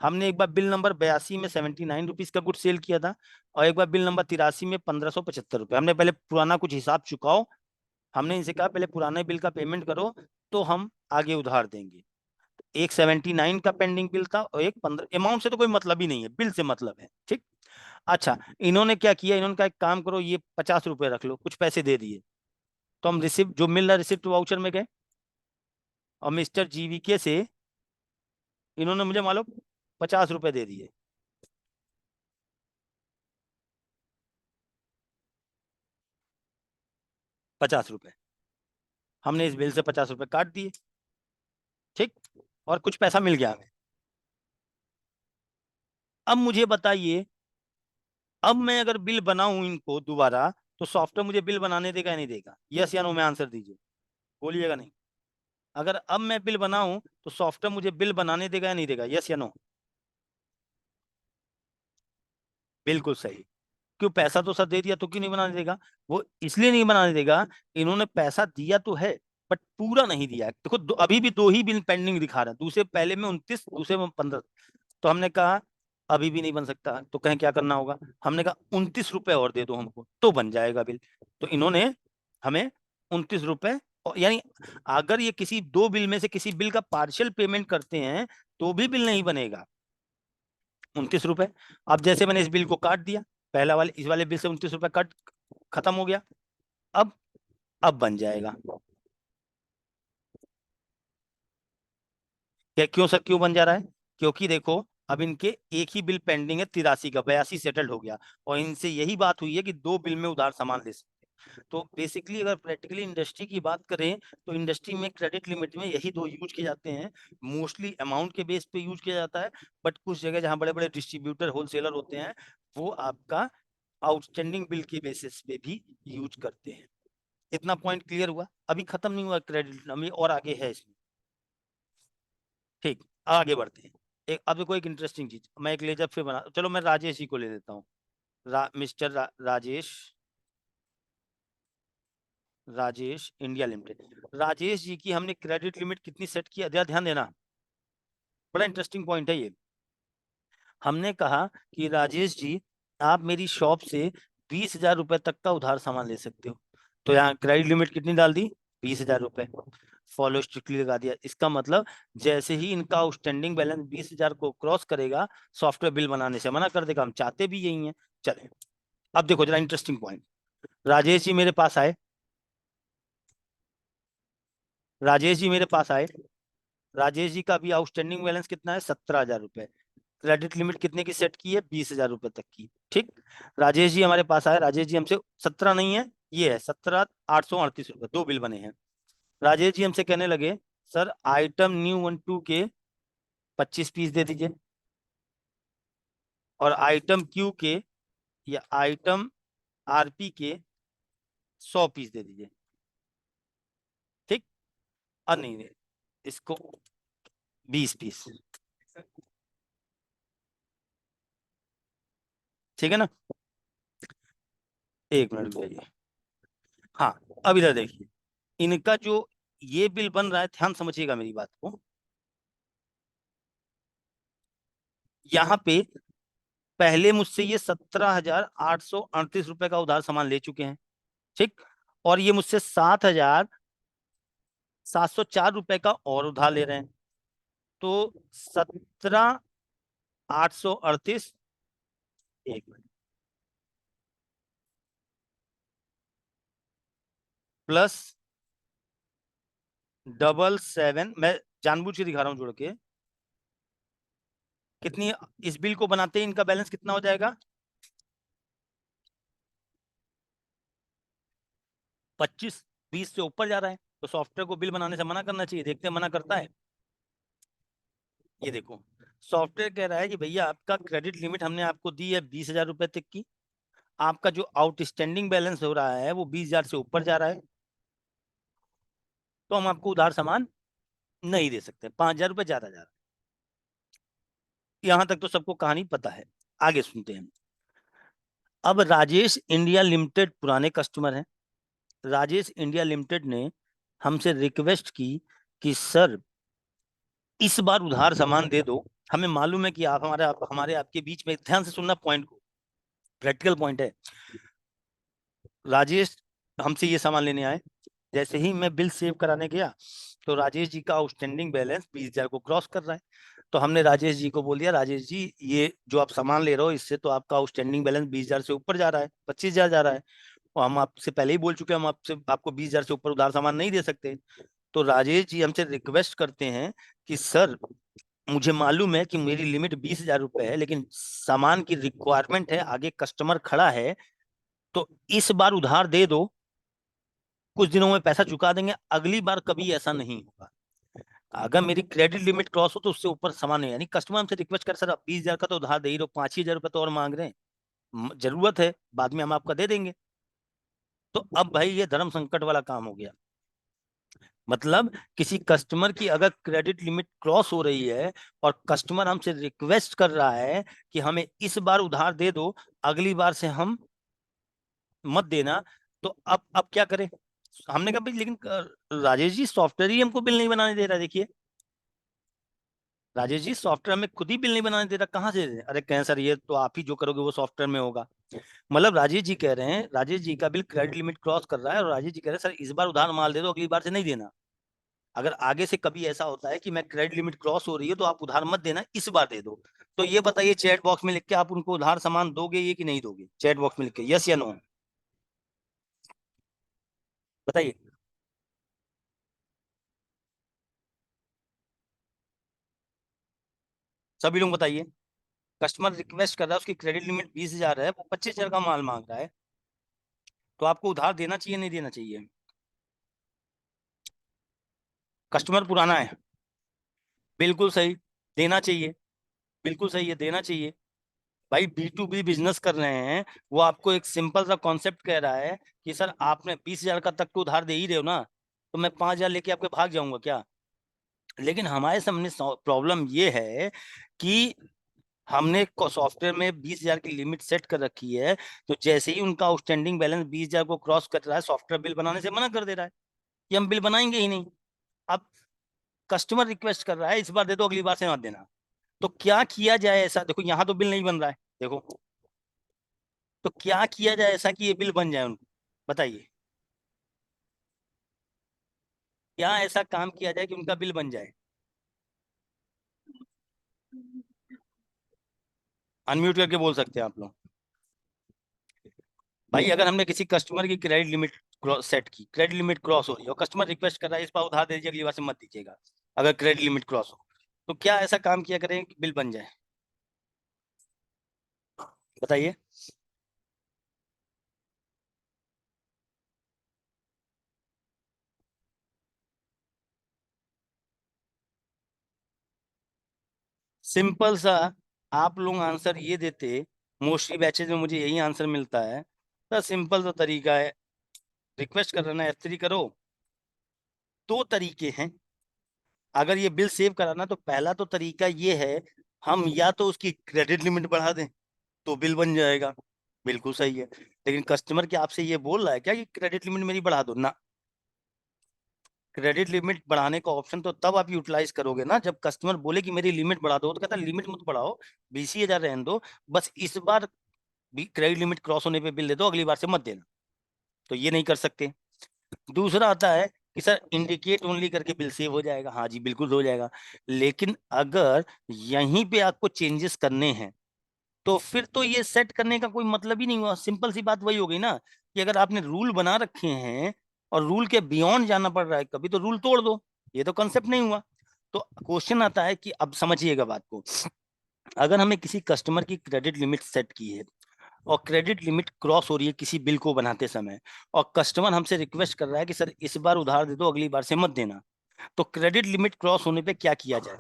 हमने एक बार बिल नंबर 82 में 79 रुपीज का गुड सेल किया था और एक बार बिल नंबर 83 में 1575 रुपए। हमने पहले पुराना कुछ हिसाब चुकाओ, हमने इनसे कहा पहले पुराने बिल का पेमेंट करो तो हम आगे उधार देंगे। एक 79 का पेंडिंग बिल था और एक 15। अमाउंट से तो कोई मतलब ही नहीं है, बिल से मतलब है। ठीक, अच्छा इन्होंने क्या किया, इन्होंने कहा एक काम करो ये 50 रुपए रख लो, कुछ पैसे दे दिए। तो हम रिसिप्ट जो मिल रहा रिसिप्ट वाउचर में गए और मिस्टर GVK से इन्होंने मुझे मालूम 50 रुपए दे दिए। ₹50 हमने इस बिल से 50 रुपए काट दिए। ठीक, और कुछ पैसा मिल गया हमें। अब मुझे बताइए, अब मैं अगर बिल बनाऊं इनको दोबारा तो सॉफ्टवेयर मुझे बिल बनाने देगा या नहीं देगा? यस या नो में आंसर दीजिए, बोलिएगा नहीं। अगर अब मैं बिल बनाऊं तो सॉफ्टवेयर मुझे बिल बनाने देगा या नहीं देगा? यस या नो? बिल्कुल सही। क्यों, पैसा तो सर दे दिया तो क्यों नहीं बनाने देगा? वो इसलिए नहीं बनाने देगा, इन्होंने पैसा दिया तो है बट पूरा नहीं दिया है। देखो अभी भी 2 ही बिल पेंडिंग दिखा रहा है, दूसरे पहले में 29, दूसरे में 15। तो हमने कहा अभी भी नहीं बन सकता, तो कहें क्या करना होगा? हमने कहा 29 रुपए और दे दो हमको तो बन जाएगा बिल। तो इन्होंने हमें 29 रुपए, यानी अगर ये किसी 2 बिल में से किसी बिल का पार्शियल पेमेंट करते हैं तो भी बिल नहीं बनेगा। 29 रुपए। अब जैसे मैंने इस बिल को काट दिया, पहला वाले इस वाले बिल से 29 रुपए कट खत्म हो गया। अब अब बन जाएगा। क्या, क्यों सर क्यों बन जा रहा है? क्योंकि देखो अब इनके एक ही बिल पेंडिंग है 83 का, 82 सेटल्ड हो गया और इनसे यही बात हुई है कि 2 बिल में उधार सामान ले सकते हैं। तो बेसिकली अगर प्रैक्टिकली इंडस्ट्री की बात करें तो इंडस्ट्री में क्रेडिट लिमिट में यही 2 यूज किए जाते हैं। मोस्टली अमाउंट के बेस पे यूज किया जाता है, बट कुछ जगह जहाँ बड़े बड़े डिस्ट्रीब्यूटर होलसेलर होते हैं वो आपका आउटस्टैंडिंग बिल के बेसिस पे भी यूज करते हैं। इतना पॉइंट क्लियर हुआ? अभी खत्म नहीं हुआ क्रेडिट, अभी और आगे है इसमें। ठीक, आगे बढ़ते हैं। एक अब देखो एक इंटरेस्टिंग चीज, मैं एक लेजर फिर बना, चलो मैं राजेश जी को ले लेता हूँ। Mister Rajesh, Rajesh India limited. Rajesh ji की हमने क्रेडिट लिमिट कितनी सेट किया, ध्यान देना, बड़ा इंटरेस्टिंग पॉइंट है ये। हमने कहा कि राजेश जी आप मेरी शॉप से 20,000 रुपए तक का उधार सामान ले सकते हो। तो यहाँ क्रेडिट लिमिट कितनी डाल दी? 20,000 रुपए। फॉलो स्ट्रिक्टली लगा दिया। इसका मतलब जैसे ही इनका आउटस्टैंडिंग बैलेंस 20,000 को क्रॉस करेगा सॉफ्टवेयर बिल बनाने से मना कर देगा। हम चाहते भी यही है। चले अब देखो जरा इंटरेस्टिंग पॉइंट, राजेश जी मेरे पास आए, राजेश जी मेरे पास आए, राजेश जी का अभी आउटस्टैंडिंग बैलेंस कितना है, 17,000 रुपए। क्रेडिट लिमिट कितने की सेट की है, 20,000 रुपए तक की। ठीक, राजेश जी हमारे पास आए, राजेश जी हमसे 17 नहीं है, ये है 17,838 रुपए, दो बिल बने हैं। राजेश जी हमसे कहने लगे सर आइटम न्यू 1 2 के 25 पीस दे दीजिए, और आइटम क्यू के या आइटम आरपी के 100 पीस दे दीजिए। ठीक, और नहीं इसको 20 पीस, ठीक है ना। एक मिनट रुकिए। हाँ, अब इधर देखिए, इनका जो ये बिल बन रहा है, ध्यान समझिएगा मेरी बात को। यहाँ पे पहले मुझसे ये 17,838 रुपए का उधार सामान ले चुके हैं। ठीक, और ये मुझसे 7,704 रुपए का और उधार ले रहे हैं। तो 17,838, एक मिनट, प्लस 777, मैं जानबूझ के दिखा रहा हूं जोड़ के, कितनी इस बिल को बनाते हैं इनका बैलेंस कितना हो जाएगा, 25, 20 से ऊपर जा रहा है। तो सॉफ्टवेयर को बिल बनाने से मना करना चाहिए, देखते हैं मना करता है। ये देखो, सॉफ्टवेयर कह रहा है कि भैया आपका क्रेडिट लिमिट हमने आपको दी है 20,000 रुपए तक की, आपका जो आउटस्टैंडिंग बैलेंस हो रहा है वो 20,000 से ऊपर जा रहा है, तो हम आपको उधार सामान नहीं दे सकते, 5,000 रुपए ज्यादा जा रहा है। यहां तक तो सबको कहानी पता है, आगे सुनते हैं। अब राजेश इंडिया लिमिटेड पुराने कस्टमर हैं। राजेश इंडिया लिमिटेड ने हमसे रिक्वेस्ट की कि सर इस बार उधार सामान दे दो, हमें मालूम है कि आप हमारे आपके बीच में, ध्यान से सुनना पॉइंट को, प्रैक्टिकल पॉइंट है। राजेश हमसे ये सामान लेने आए, जैसे ही मैं बिल सेव कराने गया तो राजेश जी का आउटस्टैंडिंग बैलेंस 20,000 को क्रॉस कर रहा है। तो हमने राजेश जी को बोल दिया, राजेश जी ये जो आप सामान ले रहे हो इससे तो आपका आउटस्टैंडिंग बैलेंस 20,000 से ऊपर जा रहा है, 25,000 जा रहा है, और हम आपसे पहले ही बोल चुके हैं हम आपको 20,000 से ऊपर उधार सामान नहीं दे सकते। तो राजेश जी हमसे रिक्वेस्ट करते हैं कि सर मुझे मालूम है कि मेरी लिमिट 20,000 रुपए है, लेकिन सामान की रिक्वायरमेंट है, आगे कस्टमर खड़ा है, तो इस बार उधार दे दो, कुछ दिनों में पैसा चुका देंगे, अगली बार कभी ऐसा नहीं होगा। अगर मेरी क्रेडिट लिमिट क्रॉस हो तो उससे ऊपर सामान नहीं, यानी कस्टमर हमसे रिक्वेस्ट कर सर आप 20,000 का तो उधार दे ही रहो, 5,000 रुपए तो और मांग रहे हैं, जरूरत है बाद में हम आपका दे देंगे। तो अब भाई ये धर्म संकट वाला काम हो गया। मतलब किसी कस्टमर की अगर क्रेडिट लिमिट क्रॉस हो रही है और कस्टमर हमसे रिक्वेस्ट कर रहा है कि हमें इस बार उधार दे दो, अगली बार से हम मत देना, तो अब क्या करें। हमने कहा भाई लेकिन राजेश जी सॉफ्टवेयर ही हमको बिल नहीं बनाने दे रहा, देखिए राजेश जी सॉफ्टवेयर हमें खुद ही बिल नहीं बनाने दे रहा, कहाँ से दे? अरे कहें सर ये तो आप ही जो करोगे वो सॉफ्टवेयर में होगा। मतलब राजेश जी कह रहे हैं राजेश जी का बिल क्रेडिट लिमिट क्रॉस कर रहा है, और राजेश जी कह रहे हैं सर इस बार उधार माल दे दो, अगली बार से नहीं देना। अगर आगे से कभी ऐसा होता है कि मैं क्रेडिट लिमिट क्रॉस हो रही है तो आप उधार मत देना, इस बार दे दो। तो ये बताइए चैट बॉक्स में लिख के आप उनको उधार सामान दोगे ये कि नहीं दोगे, चैट बॉक्स में लिख के यस या नो, बताइए। सभी लोग बताइए। कस्टमर रिक्वेस्ट कर रहा है, उसकी क्रेडिट लिमिट 20,000 है, वो 25,000 का माल मांग रहा है, तो आपको उधार देना चाहिए नहीं देना चाहिए। कस्टमर पुराना है, बिल्कुल सही, देना चाहिए, बिल्कुल सही है, देना चाहिए। भाई B2B बिजनेस कर रहे हैं, वो आपको एक सिंपल सा कॉन्सेप्ट कह रहा है कि सर आपने 20,000 का तक तो उधार दे ही रहे हो ना, तो मैं 5,000 लेके आपके भाग जाऊंगा क्या। लेकिन हमारे सामने प्रॉब्लम ये है कि हमने सॉफ्टवेयर में 20,000 की लिमिट सेट कर रखी है, तो जैसे ही उनका आउटस्टैंडिंग बैलेंस 20,000 को क्रॉस कर रहा है, सॉफ्टवेयर बिल बनाने से मना कर दे रहा है कि हम बिल बनाएंगे ही नहीं। अब कस्टमर रिक्वेस्ट कर रहा है इस बार दे दो, अगली बार से मत देना, तो क्या किया जाए ऐसा, देखो यहाँ तो बिल नहीं बन रहा है, देखो तो क्या किया जाए ऐसा कि ये बिल बन जाए उनको, बताइए क्या ऐसा काम किया जाए कि उनका बिल बन जाए। अनम्यूट करके बोल सकते हैं आप लोग। भाई अगर हमने किसी कस्टमर की क्रेडिट लिमिट सेट की, क्रेडिट लिमिट क्रॉस हो रही है और कस्टमर रिक्वेस्ट कर रहा है इस बार उधार दे दीजिए, अगली बार से मत दीजिएगा, अगर क्रेडिट लिमिट क्रॉस हो, तो क्या ऐसा काम किया करें कि बिल बन जाए? बताइए। सिंपल सा, आप लोग आंसर ये देते, मोस्टली बैचेज में मुझे यही आंसर मिलता है, तो सिंपल सा तरीका है, रिक्वेस्ट कर रहे ना F3 करो। दो तरीके हैं, अगर ये बिल सेव कराना तो पहला तो तरीका ये है, हम या तो उसकी क्रेडिट लिमिट बढ़ा दें तो बिल बन जाएगा, बिल्कुल सही है। लेकिन कस्टमर क्या आपसे ये बोल रहा है क्या कि क्रेडिट लिमिट मेरी बढ़ा दो ना? क्रेडिट लिमिट बढ़ाने का ऑप्शन तो तब आप यूटिलाइज करोगे ना जब कस्टमर बोले कि मेरी लिमिट बढ़ा दो, तो कहता है लिमिट मत बढ़ाओ, 20,000 रहने दो, बस इस बार भी क्रेडिट लिमिट क्रॉस होने पे बिल दे दो, अगली बार से मत देना। तो ये नहीं कर सकते। दूसरा आता है कि सर इंडिकेट ओनली करके बिल सेव हो जाएगा, हाँ जी बिल्कुल हो जाएगा, लेकिन अगर यहीं पे आपको चेंजेस करने हैं तो फिर तो ये सेट करने का कोई मतलब ही नहीं हुआ। सिंपल सी बात वही हो गई ना कि अगर आपने रूल बना रखे हैं और रूल के बियॉन्ड जाना पड़ रहा है कभी, तो रूल तोड़ दो, ये तो कंसेप्ट नहीं हुआ। तो क्वेश्चन आता है कि अब समझिएगा बात को, अगर हमें किसी कस्टमर की क्रेडिट लिमिट सेट की है और क्रेडिट लिमिट क्रॉस हो रही है किसी बिल को बनाते समय, और कस्टमर हमसे रिक्वेस्ट कर रहा है कि सर इस बार उधार दे दो, अगली बार से मत देना, तो क्रेडिट लिमिट क्रॉस होने पे क्या किया जाए?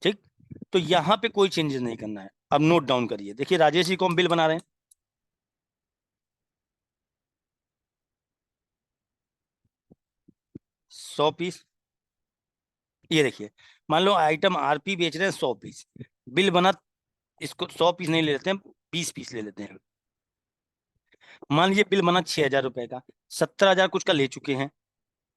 ठीक, तो यहाँ पे कोई चेंजेस नहीं करना है। अब नोट डाउन करिए, देखिए राजेश जी को हम बिल बना रहे हैं, 100 पीस, ये देखिए, मान लो आइटम आरपी बेच रहे हैं 100 पीस, बिल बना, इसको 100 पीस नहीं ले लेते हैं, 20 पीस ले लेते हैं। मान लीजिए बिल बना 6,000 रुपए का, 17,000 कुछ का ले चुके हैं,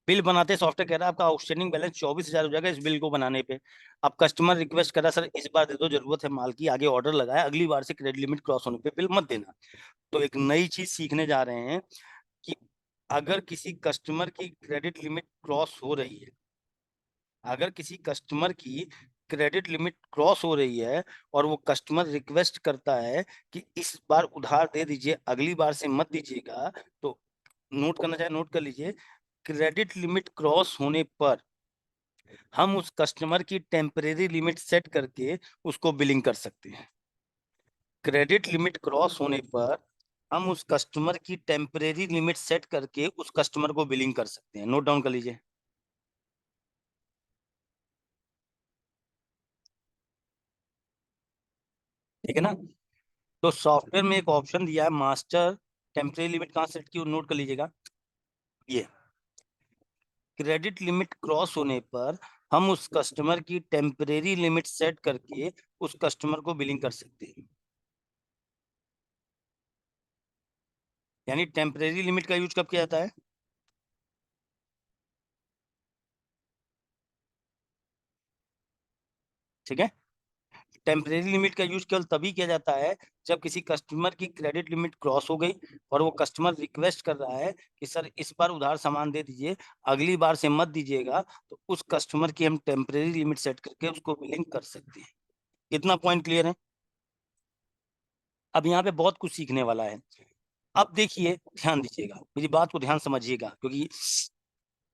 बिल बनाते सॉफ्टवेयर कह रहा है आपका आउटस्टैंडिंग बैलेंस 24,000 हो जाएगा इस बिल को बनाने पे। अब कस्टमर रिक्वेस्ट कर रहा है सर इस बार दे दो, जरूरत है माल की, आगे ऑर्डर लगाया, अगली बार से क्रेडिट लिमिट क्रॉस होने पे बिल मत देना। तो एक नई चीज सीखने जा रहे हैं कि अगर किसी कस्टमर की क्रेडिट लिमिट क्रॉस हो रही है, अगर किसी कस्टमर की क्रेडिट लिमिट क्रॉस हो रही है और वो कस्टमर रिक्वेस्ट करता है कि इस बार उधार दे दीजिए, अगली बार से मत दीजिएगा, तो नोट करना चाहे नोट कर लीजिए, क्रेडिट लिमिट क्रॉस होने पर हम उस कस्टमर की टेम्परेरी लिमिट सेट करके उसको बिलिंग कर सकते हैं। क्रेडिट लिमिट क्रॉस होने पर हम उस कस्टमर की टेम्परेरी लिमिट सेट करके उस कस्टमर को बिलिंग कर सकते हैं, नोट डाउन कर लीजिए। ठीक है ना? तो सॉफ्टवेयर में एक ऑप्शन दिया है मास्टर टेम्परेरी लिमिट, कहाँ सेट की नोट कर लीजिएगा, ये क्रेडिट लिमिट क्रॉस होने पर हम उस कस्टमर की टेम्परेरी लिमिट सेट करके उस कस्टमर को बिलिंग कर सकते हैं। यानी टेम्परेरी लिमिट का यूज कब किया जाता है? ठीक है, टेम्परेरी लिमिट का यूज केवल तभी किया जाता है जब किसी कस्टमर की क्रेडिट लिमिट क्रॉस हो गई और वो कस्टमर रिक्वेस्ट कर रहा है कि सर इस बार उधार सामान दे दीजिए, अगली बार से मत दीजिएगा, तो उस कस्टमर की हम टेम्परेरी लिमिट सेट करके उसको बिलिंग कर सकते हैं। इतना पॉइंट क्लियर है? अब यहाँ पे बहुत कुछ सीखने वाला है। अब देखिए, ध्यान दीजिएगा, मेरी बात को ध्यान समझिएगा, क्योंकि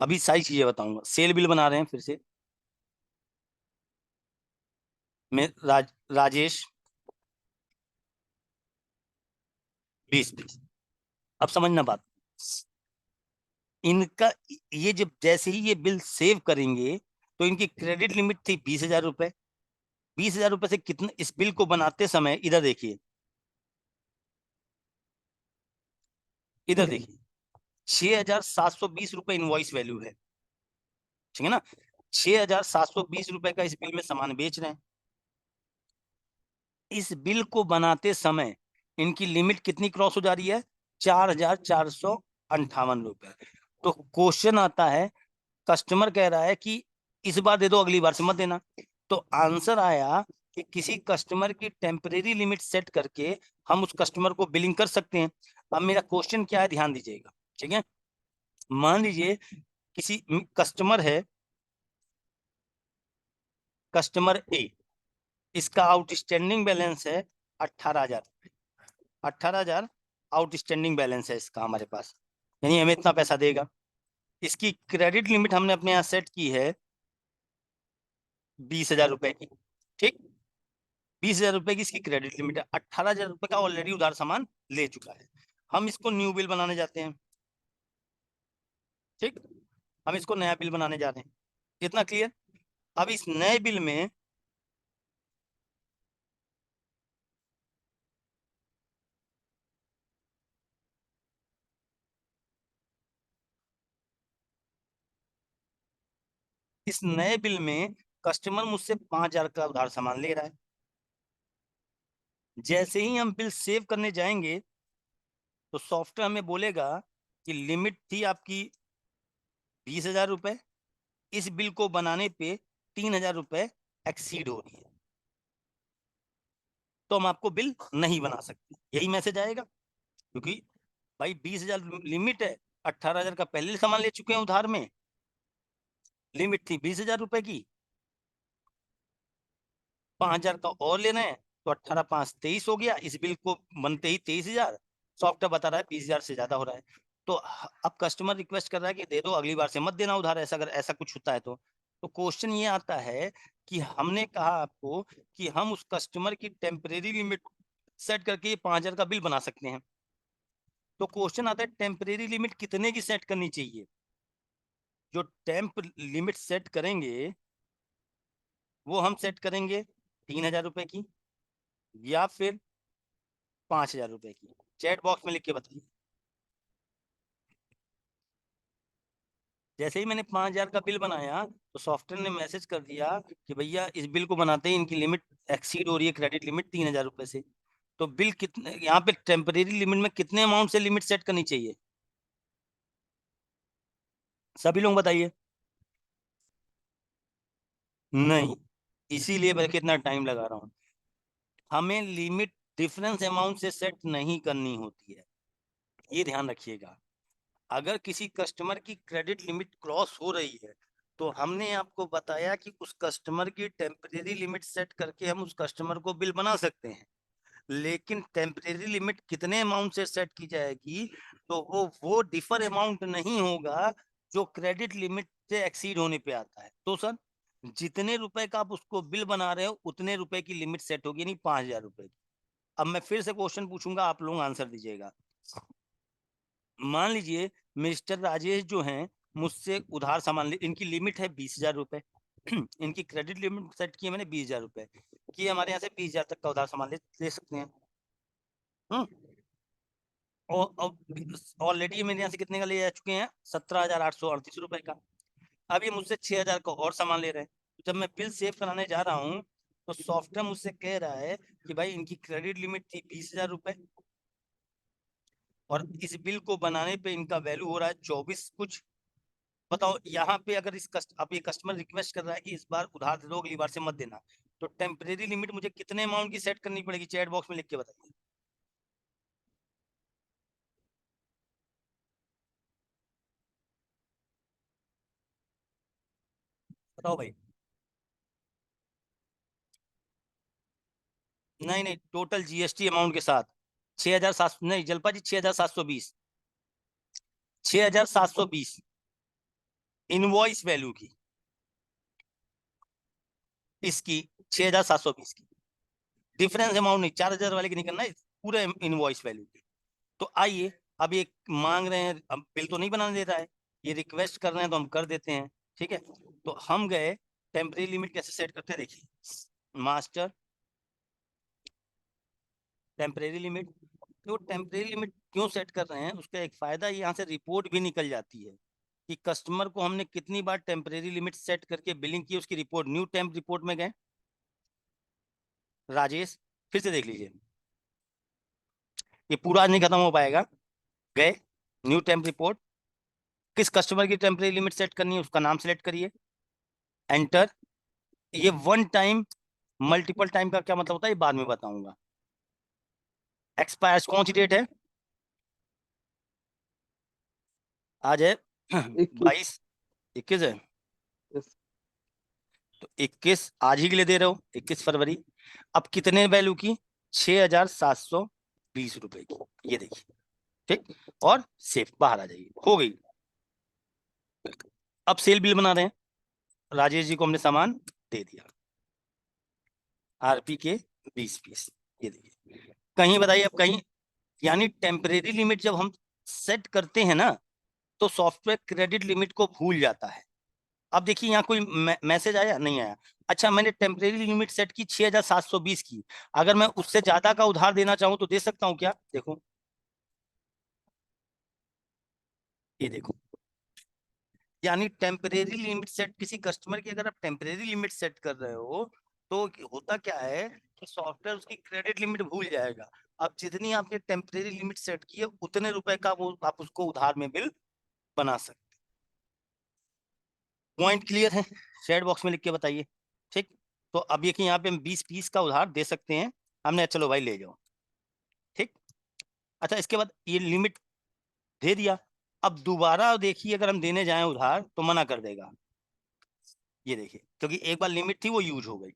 अभी सारी चीजें बताऊंगा। सेल बिल बना रहे हैं फिर से, मैं राजेश 20 पीस। अब समझना बात, इनका ये जब जैसे ही ये बिल सेव करेंगे तो इनकी क्रेडिट लिमिट थी 20,000 रुपए, 20,000 रुपए से कितने इस बिल को बनाते समय, इधर देखिए, इधर देखिए, 6,720 रुपए इनवॉइस वैल्यू है, ठीक है ना? 6,720 रुपए का इस बिल में सामान बेच रहे हैं। इस बिल को बनाते समय इनकी लिमिट कितनी क्रॉस हो जा रही है? 4,458 रुपए। तो क्वेश्चन आता है, कस्टमर कह रहा है कि इस बार दे दो, अगली बार से मत देना, तो आंसर आया कि किसी कस्टमर की टेम्परेरी लिमिट सेट करके हम उस कस्टमर को बिलिंग कर सकते हैं। अब मेरा क्वेश्चन क्या है, ध्यान दीजिएगा, ठीक है? मान लीजिए किसी कस्टमर है, कस्टमर ए, इसका आउटस्टैंडिंग बैलेंस है 18,000, 18,000 आउटस्टैंडिंग बैलेंस है इसका हमारे पास, यानी हमें इतना पैसा देगा। इसकी क्रेडिट लिमिट हमने अपने यहाँ सेट की है 20,000 रुपए की, ठीक। 20,000 रुपए की इसकी क्रेडिट लिमिट है। 18,000 रुपए का ऑलरेडी उधार सामान ले चुका है। हम इसको न्यू बिल बनाने जाते हैं, ठीक। हम इसको नया बिल बनाने जा रहे हैं, इतना क्लियर। अब इस नए बिल में कस्टमर मुझसे 5,000 का उधार सामान ले रहा है। जैसे ही हम बिल सेव करने जाएंगे तो सॉफ्टवेयर हमें बोलेगा कि लिमिट थी आपकी 20,000 रुपए, इस बिल को बनाने पे 3,000 रुपए एक्सीड हो रही है, तो हम आपको बिल नहीं बना सकते। यही मैसेज आएगा, क्योंकि भाई 20,000 लिमिट है, 18,000 का पहले सामान ले चुके हैं उधार में, लिमिट थी 20,000 रुपए की, 5,000 का और लेना है, तो 18 5 23 हो गया। इस बिल को बनते ही 23,000, सॉफ्टवेयर बता रहा है 20,000 से ज्यादा हो रहा है। तो अब कस्टमर रिक्वेस्ट कर रहा है कि दे दो, अगली बार से मत देना उधार, ऐसा अगर ऐसा कुछ होता है तो क्वेश्चन ये आता है कि हमने कहा आपको कि हम उस कस्टमर की टेम्परेरी लिमिट सेट करके ये 5,000 का बिल बना सकते हैं। तो क्वेश्चन आता है टेम्परेरी लिमिट कितने की सेट करनी चाहिए। जो टेम्प लिमिट सेट करेंगे वो हम सेट करेंगे 3,000 रुपए की या फिर 5,000 रुपए की। चैट बॉक्स में लिख के बताइए। जैसे ही मैंने 5,000 का बिल बनाया तो सॉफ्टवेयर ने मैसेज कर दिया कि भैया इस बिल को बनाते ही इनकी लिमिट एक्सीड हो रही है, क्रेडिट लिमिट 3,000 रुपए से। तो बिल कितने, यहाँ पे टेम्परेरी लिमिट में कितने अमाउंट से लिमिट सेट करनी चाहिए, सभी लोग बताइए। नहीं, इसीलिए मैं कितना टाइम लगा रहा हूँ। हमें लिमिट डिफरेंस अमाउंट से सेट नहीं करनी होती है, ये ध्यान रखिएगा। अगर किसी कस्टमर की क्रेडिट लिमिट क्रॉस हो रही है तो हमने आपको बताया कि उस कस्टमर की टेम्परेरी लिमिट सेट करके हम उस कस्टमर को बिल बना सकते हैं, लेकिन टेम्परेरी लिमिट कितने अमाउंट से सेट की जाएगी तो वो डिफर अमाउंट नहीं होगा जो क्रेडिट लिमिट से एक्सीड होने पे आता है। तो सर जितने रुपए का आप उसको बिल बना रहे हो उतने रुपए की लिमिट सेट होगी, नहीं 5,000 रुपए की। अब मैं फिर से क्वेश्चन पूछूंगा, आप लोग आंसर दीजिएगा। मान लीजिए मिस्टर राजेश जो हैं मुझसे उधार सामान ले, इनकी लिमिट है 20,000 रुपए इनकी क्रेडिट लिमिट सेट की है मैंने 20,000 रुपए कि हमारे यहाँ से 20,000 तक का उधार सामान ले सकते हैं। ऑलरेडी मेरे यहाँ से कितने का ले जा चुके हैं, 17,838 रुपए का। अब ये मुझसे 6,000 का और सामान ले रहे हैं। जब मैं बिल सेव कराने जा रहा हूँ तो सॉफ्टवेयर मुझसे कह रहा है कि भाई इनकी क्रेडिट लिमिट थी 20,000 रुपए और इस बिल को बनाने पे इनका वैल्यू हो रहा है 24 कुछ। बताओ यहाँ पे अगर अब ये कस्टमर रिक्वेस्ट कर रहा है कि इस बार उधार दे दो, अगली बार से मत देना, तो टेम्परेरी लिमिट मुझे कितने अमाउंट की सेट करनी पड़ेगी, चैट बॉक्स में लिख के बताइए। बताओ भाई। नहीं नहीं, टोटल जीएसटी अमाउंट के साथ 6,700 नहीं जलपा जी, 6,720, 6,720 इनवॉइस वैल्यू की, इसकी 6,720 की। डिफरेंस अमाउंट नहीं, 4,000 वाले की नहीं करना है, पूरे इनवॉइस वैल्यू की। तो आइए, अब ये मांग रहे हैं, अब बिल तो नहीं बनाने दे रहा है, ये रिक्वेस्ट कर रहे हैं तो हम कर देते हैं, ठीक है। तो हम गए टेम्परेरी लिमिट कैसे सेट करते हैं, देखिए मास्टर टेम्परेरी लिमिट। तो टेम्परेरी लिमिट क्यों सेट कर रहे हैं, उसका एक फायदा यहाँ से रिपोर्ट भी निकल जाती है कि कस्टमर को हमने कितनी बार टेम्परेरी लिमिट सेट करके बिलिंग की, उसकी रिपोर्ट न्यू टेम्प रिपोर्ट में गए। राजेश फिर से देख लीजिए, ये पूरा आज नहीं खत्म हो पाएगा। गए न्यू टेम्प रिपोर्ट, किस कस्टमर की टेम्परेरी लिमिट सेट करनी है उसका नाम सेलेक्ट करिए, एंटर। ये वन टाइम मल्टीपल टाइम का क्या मतलब होता है ये बाद में बताऊंगा। एक्सपायर कौन सी डेट है, आज है 22, 21 है, तो 21 आज ही के लिए दे रहे हो, 21 फरवरी। अब कितने वैल्यू की, 6,720 रुपए की। ये देखिए ठीक, और सेफ, बाहर आ जाइए, हो गई। अब सेल बिल बना रहे हैं। राजेश जी को हमने सामान दे दिया, आरपी के 20 पीस, ये देखिए। कहीं बताइए अब कहीं, यानी टेम्परेरी लिमिट जब हम सेट करते हैं ना, तो सॉफ्टवेयर क्रेडिट लिमिट को भूल जाता है। अब देखिए यहाँ कोई मैसेज आया नहीं आया। अच्छा, मैंने टेम्परेरी लिमिट सेट की 6720 की, अगर मैं उससे ज्यादा का उधार देना चाहूं तो दे सकता हूं क्या? देखो, ये देखो, यानी टेम्परेरी लिमिट सेट, किसी कस्टमर की अगर आप टेम्परेरी लिमिट सेट कर रहे हो तो होता क्या है कि सॉफ्टवेयर उसकी क्रेडिट लिमिट भूल जाएगा। अब जितनी आपने टेम्परेरी लिमिट सेट की है उतने रुपए का वो आप उसको उधार में बिल बना सकते। पॉइंट क्लियर है? चैट बॉक्स में लिख के बताइए। ठीक, तो अब ये कि यहाँ पे हम 20 पीस का उधार दे सकते हैं हमने, चलो भाई ले जाओ। ठीक, अच्छा इसके बाद ये लिमिट दे दिया। अब दोबारा देखिए अगर हम देने जाएं उधार तो मना कर देगा, ये देखिए, क्योंकि एक बार लिमिट थी वो यूज हो गई।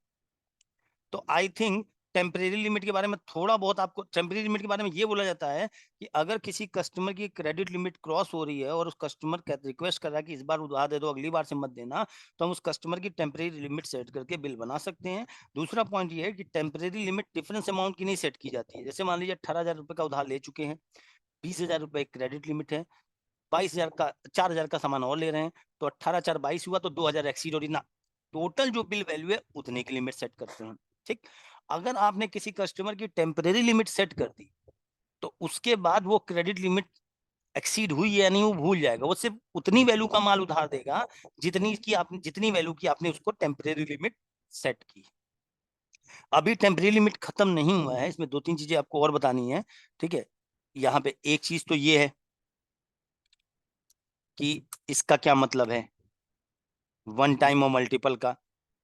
तो आई थिंक टेम्परेरी लिमिट के बारे में थोड़ा बहुत आपको, टेम्परेरी लिमिट के बारे में ये बोला जाता है कि अगर किसी कस्टमर की क्रेडिट लिमिट क्रॉस हो रही है और उस कस्टमर रिक्वेस्ट कर रहा है कि इस बार उधार दे दो, अगली बार से मत देना, तो हम उस कस्टमर की टेम्परेरी लिमिट सेट करके बिल बना सकते हैं। दूसरा पॉइंट ये है कि टेम्परेरी लिमिट डिफरेंस अमाउंट की नहीं सेट की जाती है। जैसे मान लीजिए 18,000 रुपए का उधार ले चुके हैं, 20,000 रुपए क्रेडिट लिमिट है, 22,000 का, 4,000 का सामान और ले रहे हैं, तो 18 4 22 हुआ, तो 2,000 एक्सीड हो रही ना, टोटल जो बिल वैल्यू है उतने की लिमिट सेट करते हैं। ठीक, अगर आपने किसी कस्टमर की टेम्परेरी लिमिट सेट कर दी तो उसके बाद वो क्रेडिट लिमिट एक्सीड हुई है या नहीं वो भूल जाएगा, वो सिर्फ उतनी वैल्यू का माल उधार देगा जितनी वैल्यू की आपने उसको टेम्परेरी लिमिट सेट की। अभी टेम्परेरी लिमिट खत्म नहीं हुआ है, इसमें 2 3 चीजें आपको और बतानी है। ठीक है, यहाँ पे एक चीज तो ये है कि इसका क्या मतलब है, वन टाइम और मल्टीपल का,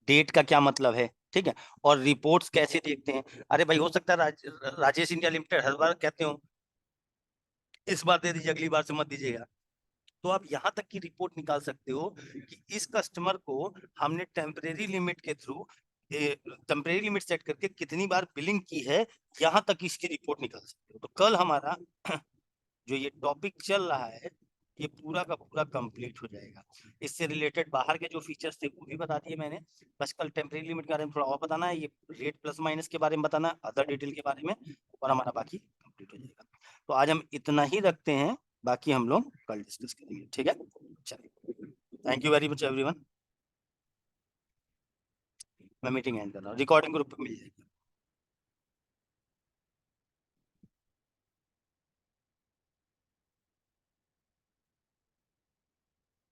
डेट का क्या मतलब है। ठीक है, और रिपोर्ट्स कैसे देखते हैं। अरे भाई हो सकता है राजेश इंडिया लिमिटेड हर बार कहते हो इस बार दे दीजिए अगली बार से मत दीजिएगा, तो आप यहाँ तक की रिपोर्ट निकाल सकते हो कि इस कस्टमर को हमने टेम्परेरी लिमिट के थ्रू, टेम्परेरी लिमिट सेट करके कितनी बार बिलिंग की है, यहाँ तक इसकी रिपोर्ट निकाल सकते हो। तो कल हमारा जो ये टॉपिक चल रहा है ये पूरा का पूरा कंप्लीट हो जाएगा। इससे रिलेटेड बाहर के जो फीचर्स थे वो भी बता दिए मैंने, बस कल टेम्परेरी लिमिट के बारे में थोड़ा और बताना है, ये रेट प्लस माइनस के बारे में बताना है, अदर डिटेल के बारे में, और हमारा बाकी कंप्लीट हो जाएगा। तो आज हम इतना ही रखते हैं, बाकी हम लोग कल डिस्कस करेंगे। ठीक है, चलिए, thank you very much everyone. मैं मीटिंग एंड कर रहा हूँ, रिकॉर्डिंग ग्रुप पे मिल जाएगी।